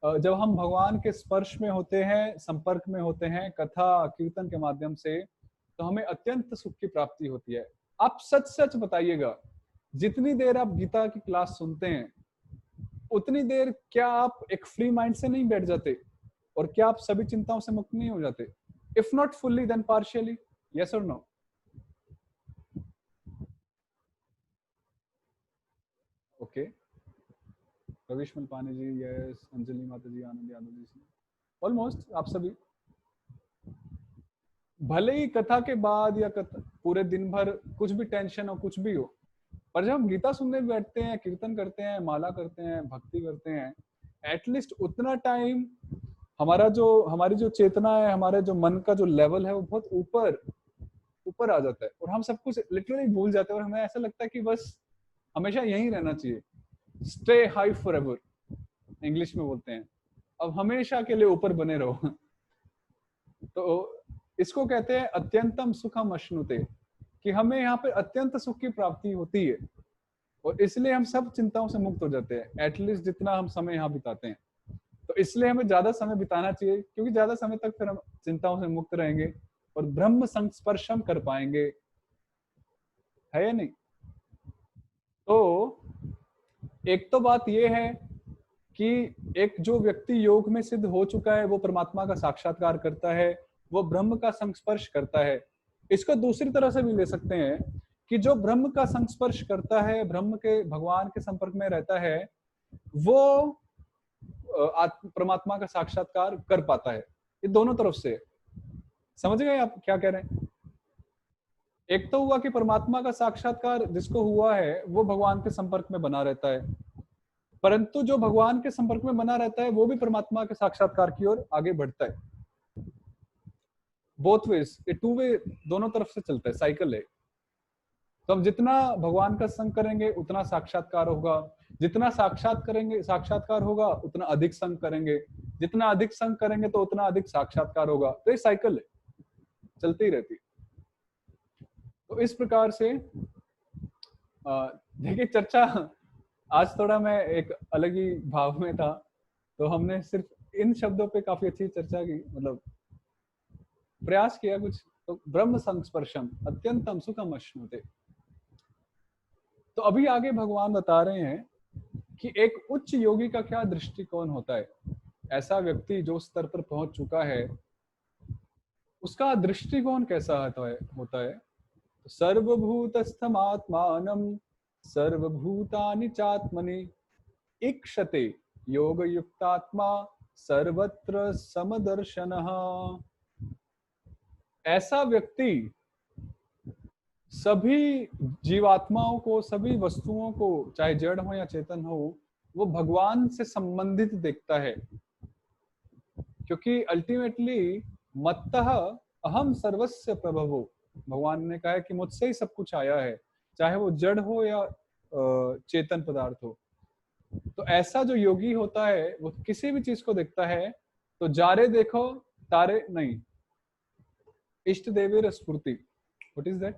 जब हम भगवान के स्पर्श में होते हैं, संपर्क में होते हैं, कथा कीर्तन के माध्यम से, तो हमें अत्यंत सुख की प्राप्ति होती है। आप सच सच बताइएगा, जितनी देर आप गीता की क्लास सुनते हैं, उतनी देर क्या आप एक फ्री माइंड से नहीं बैठ जाते? और क्या आप सभी चिंताओं से मुक्त नहीं हो जाते? If not fully then partially, yes और no? Okay, Ravish Malpani ji yes, Anjali माता जी, आनंद यादव जी, ऑलमोस्ट आप सभी। भले ही कथा के बाद या पूरे दिन भर कुछ भी टेंशन हो, कुछ भी हो, पर जब हम गीता सुनने बैठते हैं, कीर्तन करते हैं, माला करते हैं, भक्ति करते हैं, एटलीस्ट उतना टाइम हमारी जो चेतना है, हमारे जो मन का जो लेवल है, वो बहुत ऊपर ऊपर आ जाता है और हम सब कुछ लिटरली भूल जाते हैं और हमें ऐसा लगता है कि बस हमेशा यहीं रहना चाहिए। Stay high for ever, English में बोलते हैं, अब हमेशा के लिए ऊपर बने रहो। तो इसको कहते हैं अत्यंतम सुखम अश्नुते, कि हमें यहाँ पे अत्यंत सुख की प्राप्ति होती है और इसलिए हम सब चिंताओं से मुक्त हो जाते हैं, एटलीस्ट जितना हम समय यहाँ बिताते हैं। तो इसलिए हमें ज्यादा समय बिताना चाहिए, क्योंकि ज्यादा समय तक फिर हम चिंताओं से मुक्त रहेंगे और ब्रह्म संस्पर्श हम कर पाएंगे, है या नहीं? तो एक तो बात यह है कि एक जो व्यक्ति योग में सिद्ध हो चुका है, वो परमात्मा का साक्षात्कार करता है, वो ब्रह्म का संस्पर्श करता है। इसको दूसरी तरह से भी ले सकते हैं कि जो ब्रह्म का संस्पर्श करता है, ब्रह्म के भगवान के संपर्क में रहता है, वो परमात्मा का साक्षात्कार कर पाता है। ये दोनों तरफ से, समझ गए आप क्या कह रहे हैं? एक तो हुआ कि परमात्मा का साक्षात्कार जिसको हुआ है, वो भगवान के संपर्क में बना रहता है, परंतु जो भगवान के संपर्क में बना रहता है, वो भी परमात्मा के साक्षात्कार की ओर आगे बढ़ता है। बोथ वेज, ये टू वे, दोनों तरफ से चलता है, साइकिल है। तो हम जितना भगवान का संग करेंगे, उतना साक्षात्कार होगा, जितना साक्षात्कार होगा, उतना अधिक संग करेंगे, जितना अधिक संग करेंगे तो उतना अधिक साक्षात्कार होगा। तो ये साइकिल है, चलती ही रहती है। तो इस प्रकार से देखिए, चर्चा आज थोड़ा मैं एक अलग ही भाव में था, तो हमने सिर्फ इन शब्दों पे काफी अच्छी चर्चा की, मतलब प्रयास किया कुछ। तो ब्रह्म संस्पर्शम अत्यंतम सुखम अश्नुते। तो अभी आगे भगवान बता रहे हैं कि एक उच्च योगी का क्या दृष्टिकोण होता है। ऐसा व्यक्ति जो स्तर पर पहुंच चुका है, उसका दृष्टिकोण कैसा होता है? सर्वभूतस्थमात्मानं सर्वभूतानि चात्मनि इक्षते योग युक्तात्मा सर्वत्र समदर्शनः। ऐसा व्यक्ति सभी जीवात्माओं को, सभी वस्तुओं को, चाहे जड़ हो या चेतन हो, वो भगवान से संबंधित देखता है, क्योंकि अल्टीमेटली मत्तः अहम सर्वस्य प्रभवो, भगवान ने कहा है कि मुझसे ही सब कुछ आया है, चाहे वो जड़ हो या चेतन पदार्थ हो। तो ऐसा जो योगी होता है, वो किसी भी चीज को देखता है तो जारे देखो तारे नहीं, इष्ट देवेर स्फूर्ति। What is that?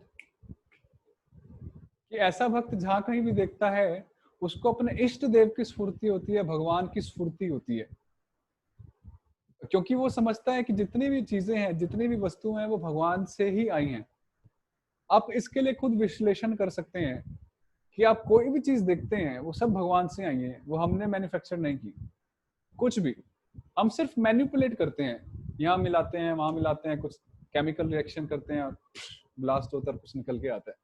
कि ऐसा भक्त जहां कहीं भी देखता है, उसको अपने इष्ट देव की स्फूर्ति होती है, भगवान की स्फूर्ति होती है, क्योंकि वो समझता है कि जितनी भी चीजें हैं, जितनी भी वस्तुएं हैं, वो भगवान से ही आई हैं। आप इसके लिए खुद विश्लेषण कर सकते हैं कि आप कोई भी चीज देखते हैं, वो सब भगवान से आई है, वो हमने मैन्युफैक्चर नहीं की। कुछ भी हम सिर्फ मैनिपुलेट करते हैं, यहाँ मिलाते हैं, वहां मिलाते हैं, कुछ केमिकल रिएक्शन करते हैं, ब्लास्ट होता है, कुछ निकल के आता है।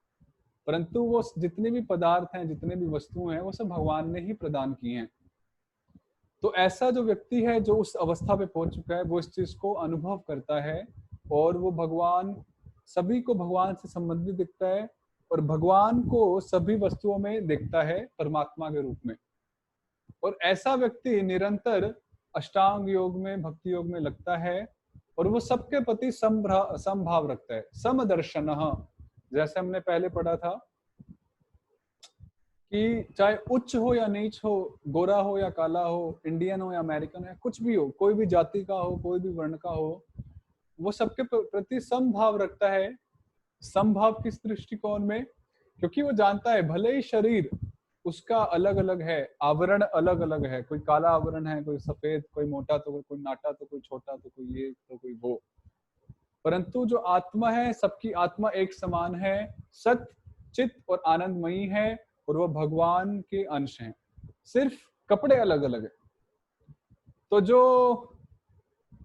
परंतु वो जितने भी पदार्थ हैं, जितने भी वस्तुएं हैं, वो सब भगवान ने ही प्रदान की हैं। तो ऐसा जो व्यक्ति है, जो उस अवस्था पे पहुंच चुका है, वो इस चीज को अनुभव करता है और वो भगवान, सभी को भगवान से संबंधित दिखता है और भगवान को सभी वस्तुओं में देखता है परमात्मा के रूप में। और ऐसा व्यक्ति निरंतर अष्टांग योग में, भक्ति योग में लगता है और वो सबके प्रति समभाव रखता है, समदर्शन। जैसे हमने पहले पढ़ा था कि चाहे उच्च हो या नीच हो, गोरा हो या काला हो, इंडियन हो या अमेरिकन हो, कुछ भी हो, कोई भी जाति का हो, कोई भी वर्ण का हो, वो सबके प्रति समभाव रखता है। समभाव किस दृष्टिकोण में? क्योंकि वो जानता है भले ही शरीर उसका अलग अलग है, आवरण अलग अलग है, कोई काला आवरण है, कोई सफेद, कोई मोटा तो कोई नाटा तो कोई छोटा तो कोई ये तो कोई वो। परंतु जो आत्मा है, सबकी आत्मा एक समान है, सत चित और आनंदमयी है, और वह भगवान के अंश हैं, सिर्फ कपड़े अलग अलग है। तो जो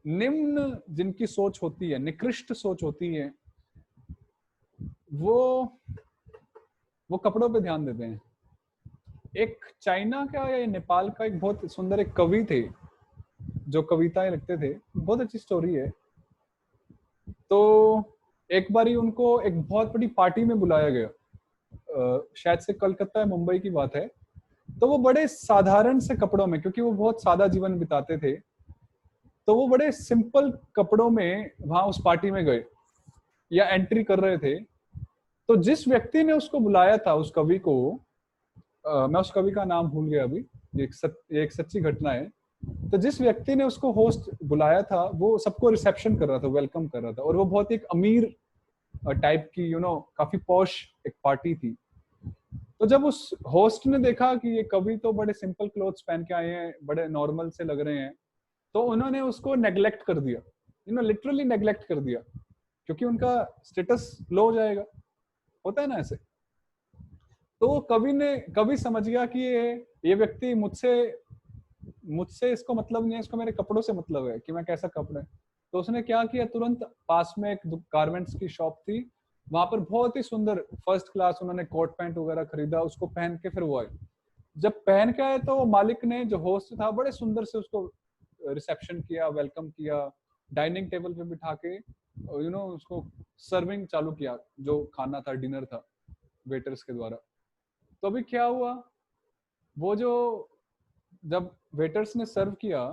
निम्न जिनकी सोच होती है, निकृष्ट सोच होती है, वो कपड़ों पे ध्यान देते हैं। एक चाइना का या नेपाल का एक बहुत सुंदर एक कवि थे जो कविताएं लिखते थे, बहुत अच्छी स्टोरी है। तो एक बारी उनको एक बहुत बड़ी पार्टी में बुलाया गया, शायद से कलकत्ता या मुंबई की बात है। तो वो बड़े साधारण से कपड़ों में, क्योंकि वो बहुत सादा जीवन बिताते थे, तो वो बड़े सिंपल कपड़ों में वहां उस पार्टी में गए या एंट्री कर रहे थे। तो जिस व्यक्ति ने उसको बुलाया था, उस कवि को, मैं उस कवि का नाम भूल गया अभी, ये एक सच्ची घटना है। तो जिस व्यक्ति ने उसको होस्ट बुलाया था, वो सबको रिसेप्शन कर रहा था, वेलकम कर रहा था, और वो बहुत एक अमीर टाइप की काफी पॉश एक पार्टी थी। तो जब उस होस्ट ने देखा कि ये कवि तो बड़े सिंपल क्लोथ्स पहन के आए हैं, बड़े नॉर्मल से लग रहे हैं, तो उन्होंने उसको नेग्लेक्ट कर दिया, लिटरली नेग्लेक्ट कर दिया, क्योंकि उनका स्टेटस लो हो जाएगा, होता है ना ऐसे। तो वो कवि समझ गया कि ये व्यक्ति मुझसे इसको मतलब नहीं है, इसको मेरे कपड़ों से मतलब है कि मैं कैसा कपड़े। तो उसने क्या किया, तुरंत पास में एक गारमेंट्स की शॉप थी, वहां पर बहुत ही सुंदर फर्स्ट क्लास उन्होंने कोट पैंट वगैरह खरीदा, उसको पहन के फिर वो आए। जब पहन के आए तो मालिक ने, जो होस्ट था, बड़े सुंदर से उसको रिसेप्शन किया, वेलकम किया, डाइनिंग टेबल पे बिठा के उसको सर्विंग चालू किया, जो खाना था, डिनर था, वेटर्स के द्वारा। तो अभी क्या हुआ, वो जो जब वेटर्स ने सर्व किया,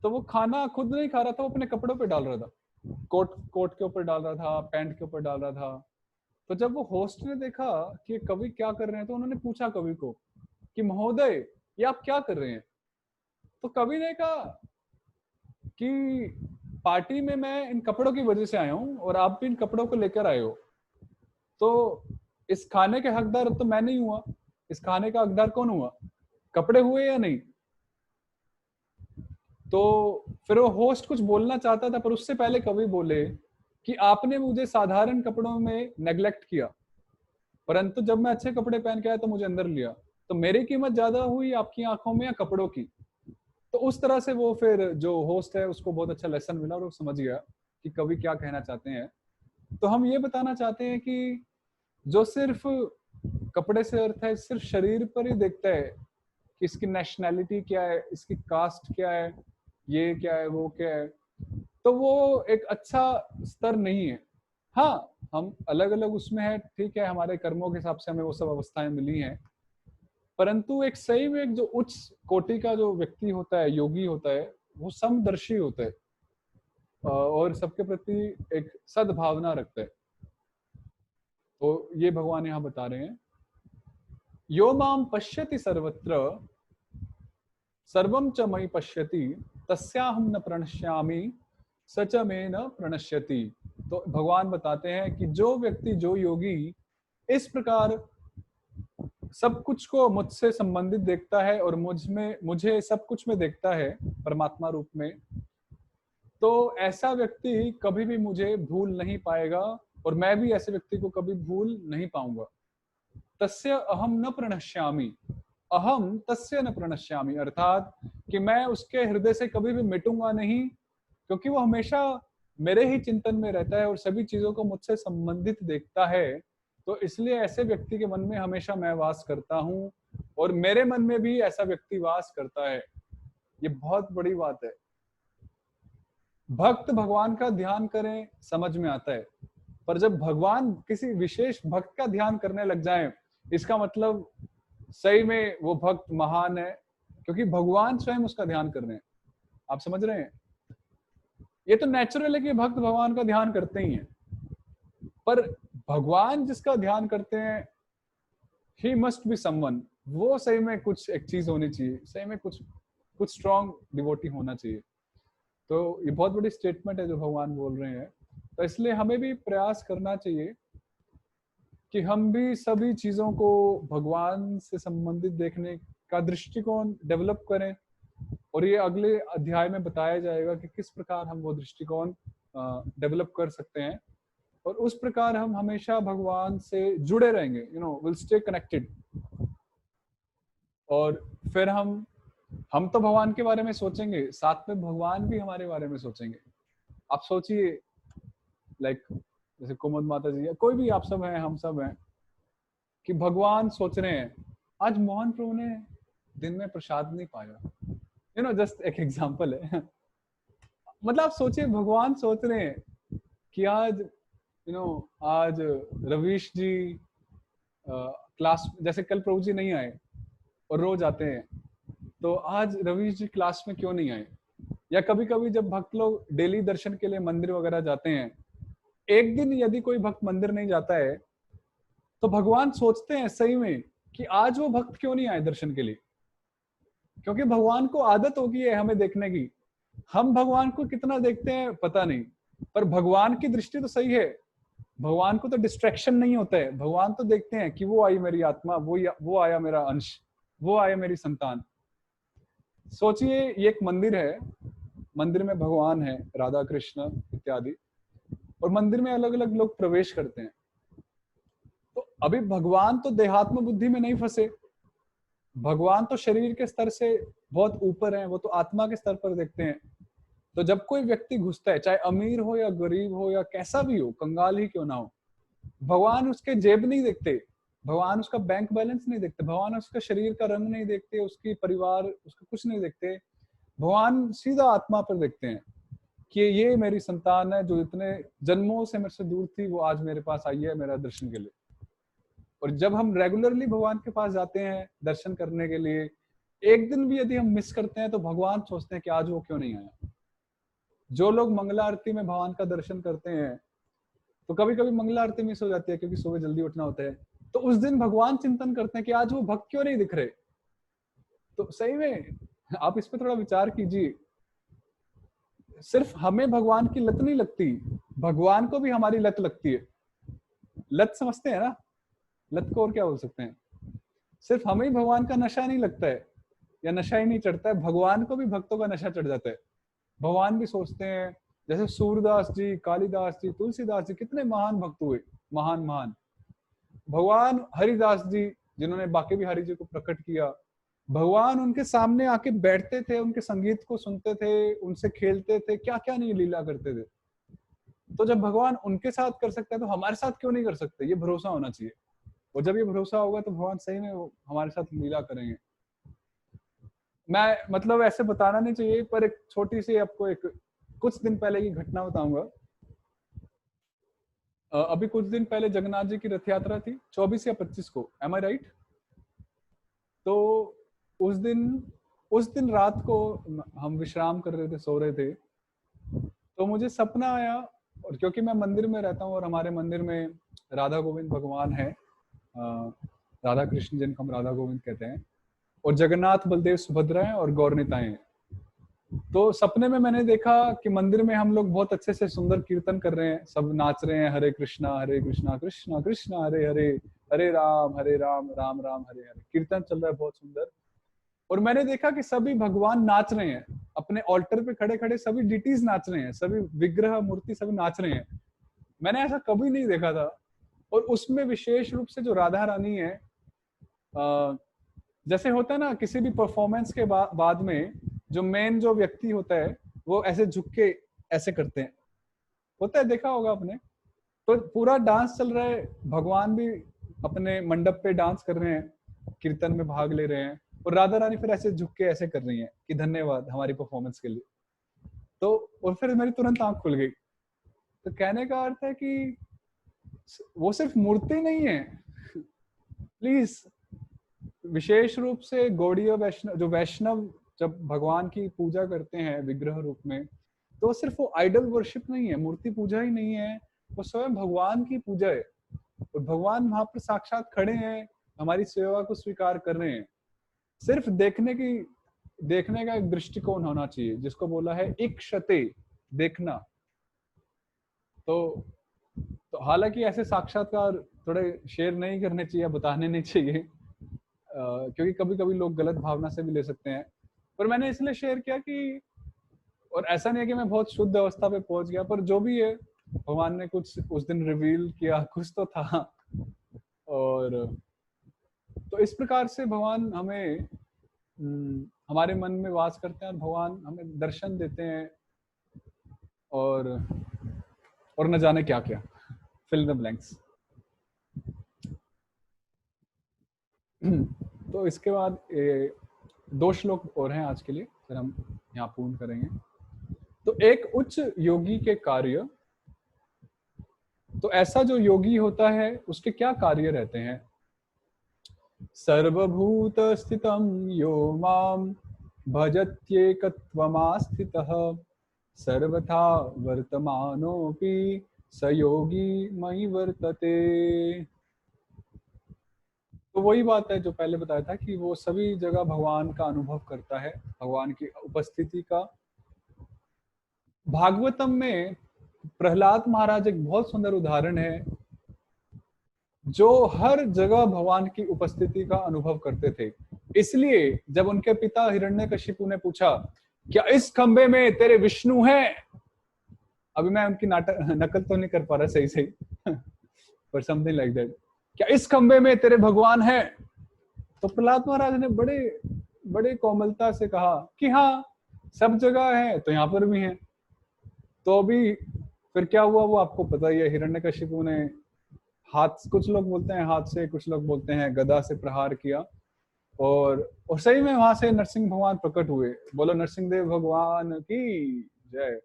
तो वो खाना खुद नहीं खा रहा था, वो अपने कपड़ों पे डाल रहा था, कोट के ऊपर डाल रहा था, पैंट के ऊपर डाल रहा था। तो जब वो होस्ट ने देखा कि कवि क्या कर रहे हैं, तो उन्होंने पूछा कवि को कि महोदय, ये आप क्या कर रहे हैं। तो कवि ने कहा कि पार्टी में मैं इन कपड़ों की वजह से आया हूं, और आप भी इन कपड़ों को लेकर आए हो, तो इस खाने के हकदार तो मैं नहीं हुआ, इस खाने का हकदार कौन हुआ, कपड़े हुए या नहीं। तो फिर वो होस्ट कुछ बोलना चाहता था, पर उससे पहले कवि बोले कि आपने मुझे साधारण कपड़ों में नेग्लेक्ट किया, परंतु जब मैं अच्छे कपड़े पहन के आया तो मुझे अंदर लिया, तो मेरी कीमत ज्यादा हुई आपकी आंखों में या कपड़ों की। तो उस तरह से वो फिर जो होस्ट है उसको बहुत अच्छा लेसन मिला, और वो समझ गया कि कवि क्या कहना चाहते हैं। तो हम ये बताना चाहते हैं कि जो सिर्फ कपड़े से अर्थ है, सिर्फ शरीर पर ही देखता है कि इसकी नेशनैलिटी क्या है, इसकी कास्ट क्या है, ये क्या है, वो क्या है, तो वो एक अच्छा स्तर नहीं है। हाँ, हम अलग अलग उसमें है, ठीक है, हमारे कर्मों के हिसाब से हमें वो सब अवस्थाएं मिली हैं, परंतु एक सही में एक जो उच्च कोटि का जो व्यक्ति होता है, योगी होता है, वो समदर्शी होता है, और सबके प्रति एक सद्भावना रखता है। तो ये भगवान यहाँ बता रहे हैं, यो माम पश्यति सर्वत्र सर्वम च मयि पश्यति तस्याहम न प्रणश्यामि सच में न प्रणश्यति। तो भगवान बताते हैं कि जो व्यक्ति, जो योगी इस प्रकार सब कुछ को मुझसे संबंधित देखता है और मुझे सब कुछ में देखता है परमात्मा रूप में, तो ऐसा व्यक्ति कभी भी मुझे भूल नहीं पाएगा, और मैं भी ऐसे व्यक्ति को कभी भूल नहीं पाऊंगा। तस्य अहम न प्रणश्यामि, अहम तस्य न प्रणश्यामि, अर्थात कि मैं उसके हृदय से कभी भी मिटूंगा नहीं, क्योंकि वो हमेशा मेरे ही चिंतन में रहता है और सभी चीजों को मुझसे संबंधित देखता है। तो इसलिए ऐसे व्यक्ति के मन में हमेशा मैं वास करता हूँ, और मेरे मन में भी ऐसा व्यक्ति वास करता है। ये बहुत बड़ी बात है। भक्त भगवान का ध्यान करें समझ में आता है, पर जब भगवान किसी विशेष भक्त का ध्यान करने लग जाए, इसका मतलब सही में वो भक्त महान है, क्योंकि भगवान स्वयं उसका ध्यान कर रहे हैं। आप समझ रहे हैं? ये तो नेचुरल है कि भक्त भगवान का ध्यान करते ही हैं, पर भगवान जिसका ध्यान करते हैं, ही मस्ट बी समवन, वो सही में कुछ एक चीज होनी चाहिए, सही में कुछ कुछ स्ट्रॉन्ग डिवोटी होना चाहिए। तो ये बहुत बड़ी स्टेटमेंट है जो भगवान बोल रहे हैं। तो इसलिए हमें भी प्रयास करना चाहिए कि हम भी सभी चीजों को भगवान से संबंधित देखने का दृष्टिकोण डेवलप करें, और ये अगले अध्याय में बताया जाएगा कि किस प्रकार हम वो दृष्टिकोण डेवलप कर सकते हैं, और उस प्रकार हम हमेशा भगवान से जुड़े रहेंगे, विल स्टे कनेक्टेड। और फिर हम तो भगवान के बारे में सोचेंगे, साथ में भगवान भी हमारे बारे में सोचेंगे। आप सोचिए, लाइक जैसे कुमुद माता जी है, कोई भी आप सब हैं, हम सब हैं, कि भगवान सोच रहे हैं आज मोहन प्रभु ने दिन में प्रसाद नहीं पाया, जस्ट एक एग्जांपल है। मतलब आप सोचिए, भगवान सोच रहे हैं कि आज आज रवीश जी क्लास, जैसे कल प्रभु जी नहीं आए और रोज आते हैं, तो आज रवीश जी क्लास में क्यों नहीं आए। या कभी कभी जब भक्त लोग डेली दर्शन के लिए मंदिर वगैरह जाते हैं, एक दिन यदि कोई भक्त मंदिर नहीं जाता है, तो भगवान सोचते हैं सही में कि आज वो भक्त क्यों नहीं आए दर्शन के लिए, क्योंकि भगवान को आदत होगी है हमें देखने की। हम भगवान को कितना देखते हैं पता नहीं, पर भगवान की दृष्टि तो सही है। भगवान को तो डिस्ट्रैक्शन नहीं होता है, भगवान तो देखते हैं कि वो आई मेरी आत्मा, वो आया मेरा अंश, वो आया मेरी संतान। सोचिए, ये एक मंदिर है, मंदिर में भगवान है, राधा कृष्ण इत्यादि, और मंदिर में अलग अलग लोग प्रवेश करते हैं। तो अभी भगवान तो देहात्म बुद्धि में नहीं फंसे, भगवान तो शरीर के स्तर से बहुत ऊपर हैं, वो तो आत्मा के स्तर पर देखते हैं। तो जब कोई व्यक्ति घुसता है, चाहे अमीर हो या गरीब हो या कैसा भी हो, कंगाल ही क्यों ना हो, भगवान उसके जेब नहीं देखते, भगवान उसका बैंक बैलेंस नहीं देखते, भगवान उसका शरीर का रंग नहीं देखते, उसकी परिवार उसका कुछ नहीं देखते। भगवान सीधा आत्मा पर देखते हैं कि ये मेरी संतान है, जो इतने जन्मों से मेरे से दूर थी, वो आज मेरे पास आई है मेरा दर्शन के लिए। और जब हम रेगुलरली भगवान के पास जाते हैं दर्शन करने के लिए, एक दिन भी यदि हम मिस करते हैं तो भगवान सोचते हैं कि आज वो क्यों नहीं आया। जो लोग मंगला आरती में भगवान का दर्शन करते हैं, तो कभी कभी मंगला आरती मिस हो जाती है क्योंकि सुबह जल्दी उठना होता है, तो उस दिन भगवान चिंतन करते हैं कि आज वो भक्त क्यों नहीं दिख रहे। तो सही में आप इस पर थोड़ा विचार कीजिए, सिर्फ हमें भगवान की लत नहीं लगती, भगवान को भी हमारी लत लगती है। लत समझते हैं ना, लत को और क्या बोल सकते हैं। सिर्फ हमें ही भगवान का नशा नहीं लगता है या नशा ही नहीं चढ़ता है, भगवान को भी भक्तों का नशा चढ़ जाता है। भगवान भी सोचते हैं, जैसे सूरदास जी, कालिदास जी, तुलसीदास जी कितने महान भक्त हुए, महान महान। भगवान हरिदास जी, जिन्होंने बाकी बिहारी जी को प्रकट किया, भगवान उनके सामने आके बैठते थे, उनके संगीत को सुनते थे, उनसे खेलते थे, क्या क्या नहीं लीला करते थे। तो जब भगवान उनके साथ कर सकते हैं तो हमारे साथ क्यों नहीं कर सकते, ये भरोसा होना चाहिए। और जब ये भरोसा होगा तो भगवान सही में वो हमारे साथ लीला करेंगे। मैं मतलब ऐसे बताना नहीं चाहिए, पर एक छोटी सी आपको एक कुछ दिन पहले की घटना बताऊंगा। अभी कुछ दिन पहले जगन्नाथ जी की रथ यात्रा थी, 24 या 25 को, एम आई राइट। तो उस दिन रात को हम विश्राम कर रहे थे, सो रहे थे, तो मुझे सपना आया। और क्योंकि मैं मंदिर में रहता हूँ और हमारे मंदिर में राधा गोविंद भगवान है, राधा कृष्ण जिनको हम राधा गोविंद कहते हैं, और जगन्नाथ बलदेव सुभद्रा है और गौरनिताएं हैं। तो सपने में मैंने देखा कि मंदिर में हम लोग बहुत अच्छे से सुंदर कीर्तन कर रहे हैं, सब नाच रहे हैं, हरे कृष्णा कृष्णा कृष्णा हरे हरे, हरे राम राम राम हरे हरे, कीर्तन चल रहा है बहुत सुंदर। और मैंने देखा कि सभी भगवान नाच रहे हैं, अपने ऑल्टर पे खड़े खड़े सभी डिटीज नाच रहे हैं, सभी विग्रह मूर्ति सभी नाच रहे हैं। मैंने ऐसा कभी नहीं देखा था। और उसमें विशेष रूप से जो राधा रानी है, जैसे होता है ना किसी भी परफॉर्मेंस के बाद में जो मेन जो व्यक्ति होता है वो ऐसे झुक के ऐसे करते हैं, होता है, देखा होगा आपने। तो पूरा डांस चल रहा है, भगवान भी अपने मंडप पे डांस कर रहे हैं, कीर्तन में भाग ले रहे हैं, और राधा रानी फिर ऐसे झुक के ऐसे कर रही हैं कि धन्यवाद हमारी परफॉर्मेंस के लिए। तो और फिर मेरी तुरंत आंख खुल गई। तो कहने का अर्थ है कि वो सिर्फ मूर्ति नहीं है, प्लीज, विशेष रूप से गौड़ीय वैष्णव, जो वैष्णव जब भगवान की पूजा करते हैं विग्रह रूप में, तो सिर्फ वो आइडल वर्शिप नहीं है, मूर्ति पूजा ही नहीं है, वो स्वयं भगवान की पूजा है। और भगवान वहां पर साक्षात खड़े हैं, हमारी सेवा को स्वीकार कर रहे हैं। सिर्फ देखने का एक दृष्टिकोण होना चाहिए, जिसको बोला है इक्षते, देखना। तो तो हालांकि ऐसे साक्षात्कार थोड़े शेयर नहीं करने चाहिए, बताने नहीं चाहिए, क्योंकि कभी कभी लोग गलत भावना से भी ले सकते हैं। पर मैंने इसलिए शेयर किया कि, और ऐसा नहीं है कि मैं बहुत शुद्ध अवस्था पे पहुंच गया, पर जो भी है भगवान ने कुछ उस दिन रिवील किया, कुछ तो था। और तो इस प्रकार से भगवान हमें हमारे मन में वास करते हैं, और भगवान हमें दर्शन देते हैं, और न जाने क्या क्या, फिल द ब्लैंक्स। तो इसके बाद 2 श्लोक और हैं आज के लिए, फिर हम यहाँ पूर्ण करेंगे। तो एक उच्च योगी के कार्य, तो ऐसा जो योगी होता है उसके क्या कार्य रहते हैं? सर्वभूत स्थितं यो माम भजत्येकत्वमास्थितः सर्वथा वर्तमानोऽपि स योगी मयि वर्तते। तो वही बात है जो पहले बताया था कि वो सभी जगह भगवान का अनुभव करता है, भगवान की उपस्थिति का। भागवतम में प्रहलाद महाराज एक बहुत सुंदर उदाहरण है, जो हर जगह भगवान की उपस्थिति का अनुभव करते थे। इसलिए जब उनके पिता हिरण्यकशिपु ने पूछा, क्या इस खंबे में तेरे विष्णु हैं? अभी मैं उनकी नकल तो नहीं कर पा रहा सही सही, पर समथिंग लाइक दैट, क्या इस खंबे में तेरे भगवान हैं? तो प्रहलाद महाराज ने बड़े बड़े कोमलता से कहा कि हाँ, सब जगह है, तो यहाँ पर भी हैं। तो अभी फिर क्या हुआ वो आपको पता ही है। हिरण्यकशिपु ने हाथ, कुछ लोग बोलते हैं हाथ से, कुछ लोग बोलते हैं गदा से प्रहार किया, और सही में वहां से नरसिंह भगवान प्रकट हुए। बोलो नरसिंह देव भगवान की जय।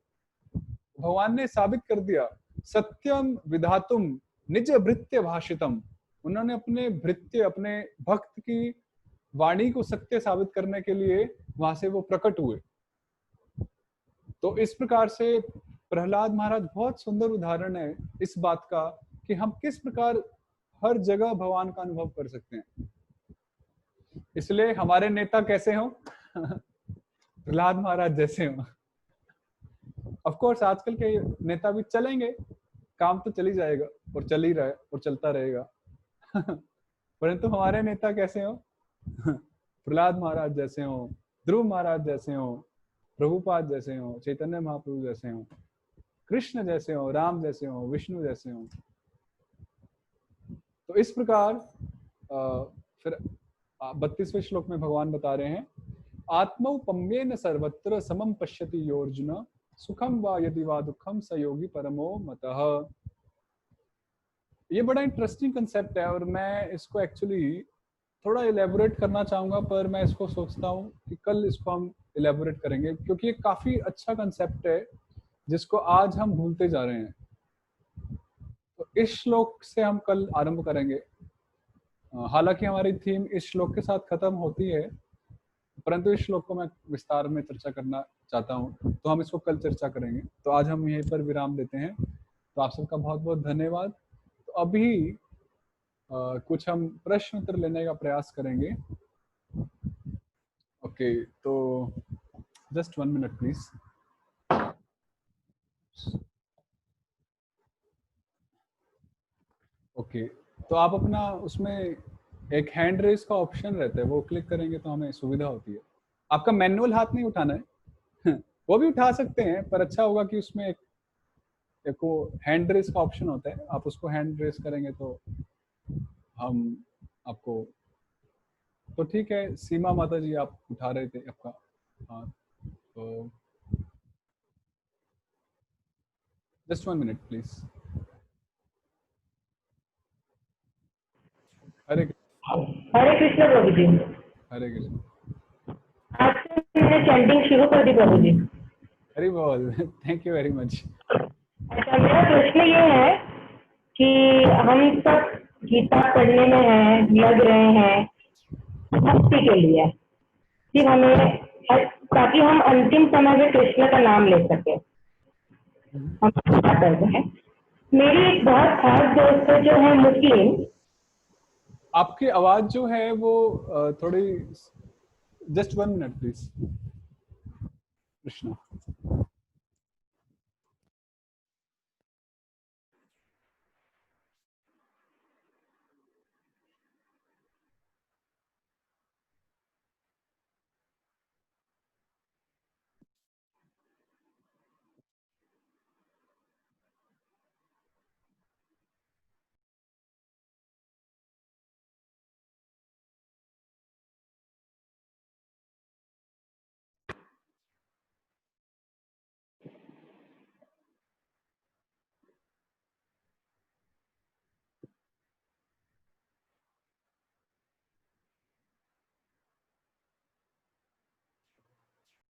भगवान ने साबित कर दिया, सत्यम विधातुम निज भृत्य भाषितम। उन्होंने अपने भृत्य, अपने भक्त की वाणी को सत्य साबित करने के लिए वहां से वो प्रकट हुए। तो इस प्रकार से प्रहलाद महाराज बहुत सुंदर उदाहरण है इस बात का कि हम किस प्रकार हर जगह भगवान का अनुभव कर सकते हैं। इसलिए हमारे नेता कैसे हो? प्रहलाद महाराज जैसे हो। ऑफ कोर्स आजकल के नेता भी चलेंगे, काम तो चल ही जाएगा, और चल ही रहा है, और चलता रहेगा। परंतु हमारे नेता कैसे हो? प्रहलाद महाराज जैसे हो, ध्रुव महाराज जैसे हो, प्रभुपाद जैसे हो, चैतन्य महाप्रभु जैसे हो, कृष्ण जैसे हो, राम जैसे हो, विष्णु जैसे हो। तो इस प्रकार फिर 32वें श्लोक में भगवान बता रहे हैं, आत्मौपम्येन सर्वत्र समम पश्यति योर्जुन सुखम वा यदि वा दुखम स योगी परमो मतः। ये बड़ा इंटरेस्टिंग कंसेप्ट है, और मैं इसको एक्चुअली थोड़ा इलेबोरेट करना चाहूंगा, पर मैं इसको सोचता हूँ कि कल इसको हम इलेबोरेट करेंगे, क्योंकि ये काफी अच्छा कंसेप्ट है जिसको आज हम भूलते जा रहे हैं। तो इस श्लोक से हम कल आरंभ करेंगे। हालांकि हमारी थीम इस श्लोक के साथ खत्म होती है, परंतु इस श्लोक को मैं विस्तार में चर्चा करना चाहता हूँ, तो हम इसको कल चर्चा करेंगे। तो आज हम यहीं पर विराम देते हैं। तो आप सबका बहुत बहुत धन्यवाद। तो अभी कुछ हम प्रश्न उत्तर लेने का प्रयास करेंगे। ओके, तो जस्ट 1 मिनट प्लीज। ओके, तो आप अपना उसमें एक हैंड रेस का ऑप्शन रहता है, वो क्लिक करेंगे तो हमें सुविधा होती है। आपका मैनुअल हाथ नहीं उठाना है। वो भी उठा सकते हैं, पर अच्छा होगा कि उसमें एक वो हैंड रेस का ऑप्शन होता है, आप उसको हैंड रेस करेंगे तो हम आपको। तो ठीक है, सीमा माता जी आप उठा रहे थे आपका हाथ, तो just 1 minute please. Hare Hare Krishna प्रभु जी। हरे कृष्ण। आज से मैंने चैंटिंग शुरू कर दी प्रभु जी। हरि बोल। Thank you very much. अच्छा, मेरा प्रश्न ये है कि हम सब गीता पढ़ने में हैं, लग रहे हैं भक्ति के लिए, कि हमें ताकि हम अंतिम समय में कृष्ण का नाम ले सके, हम क्या करते हैं। मेरी एक बहुत खास दोस्त है जो है मुस्लिम। आपकी आवाज जो है वो थोड़ी, जस्ट 1 मिनट प्लीज। कृष्णा।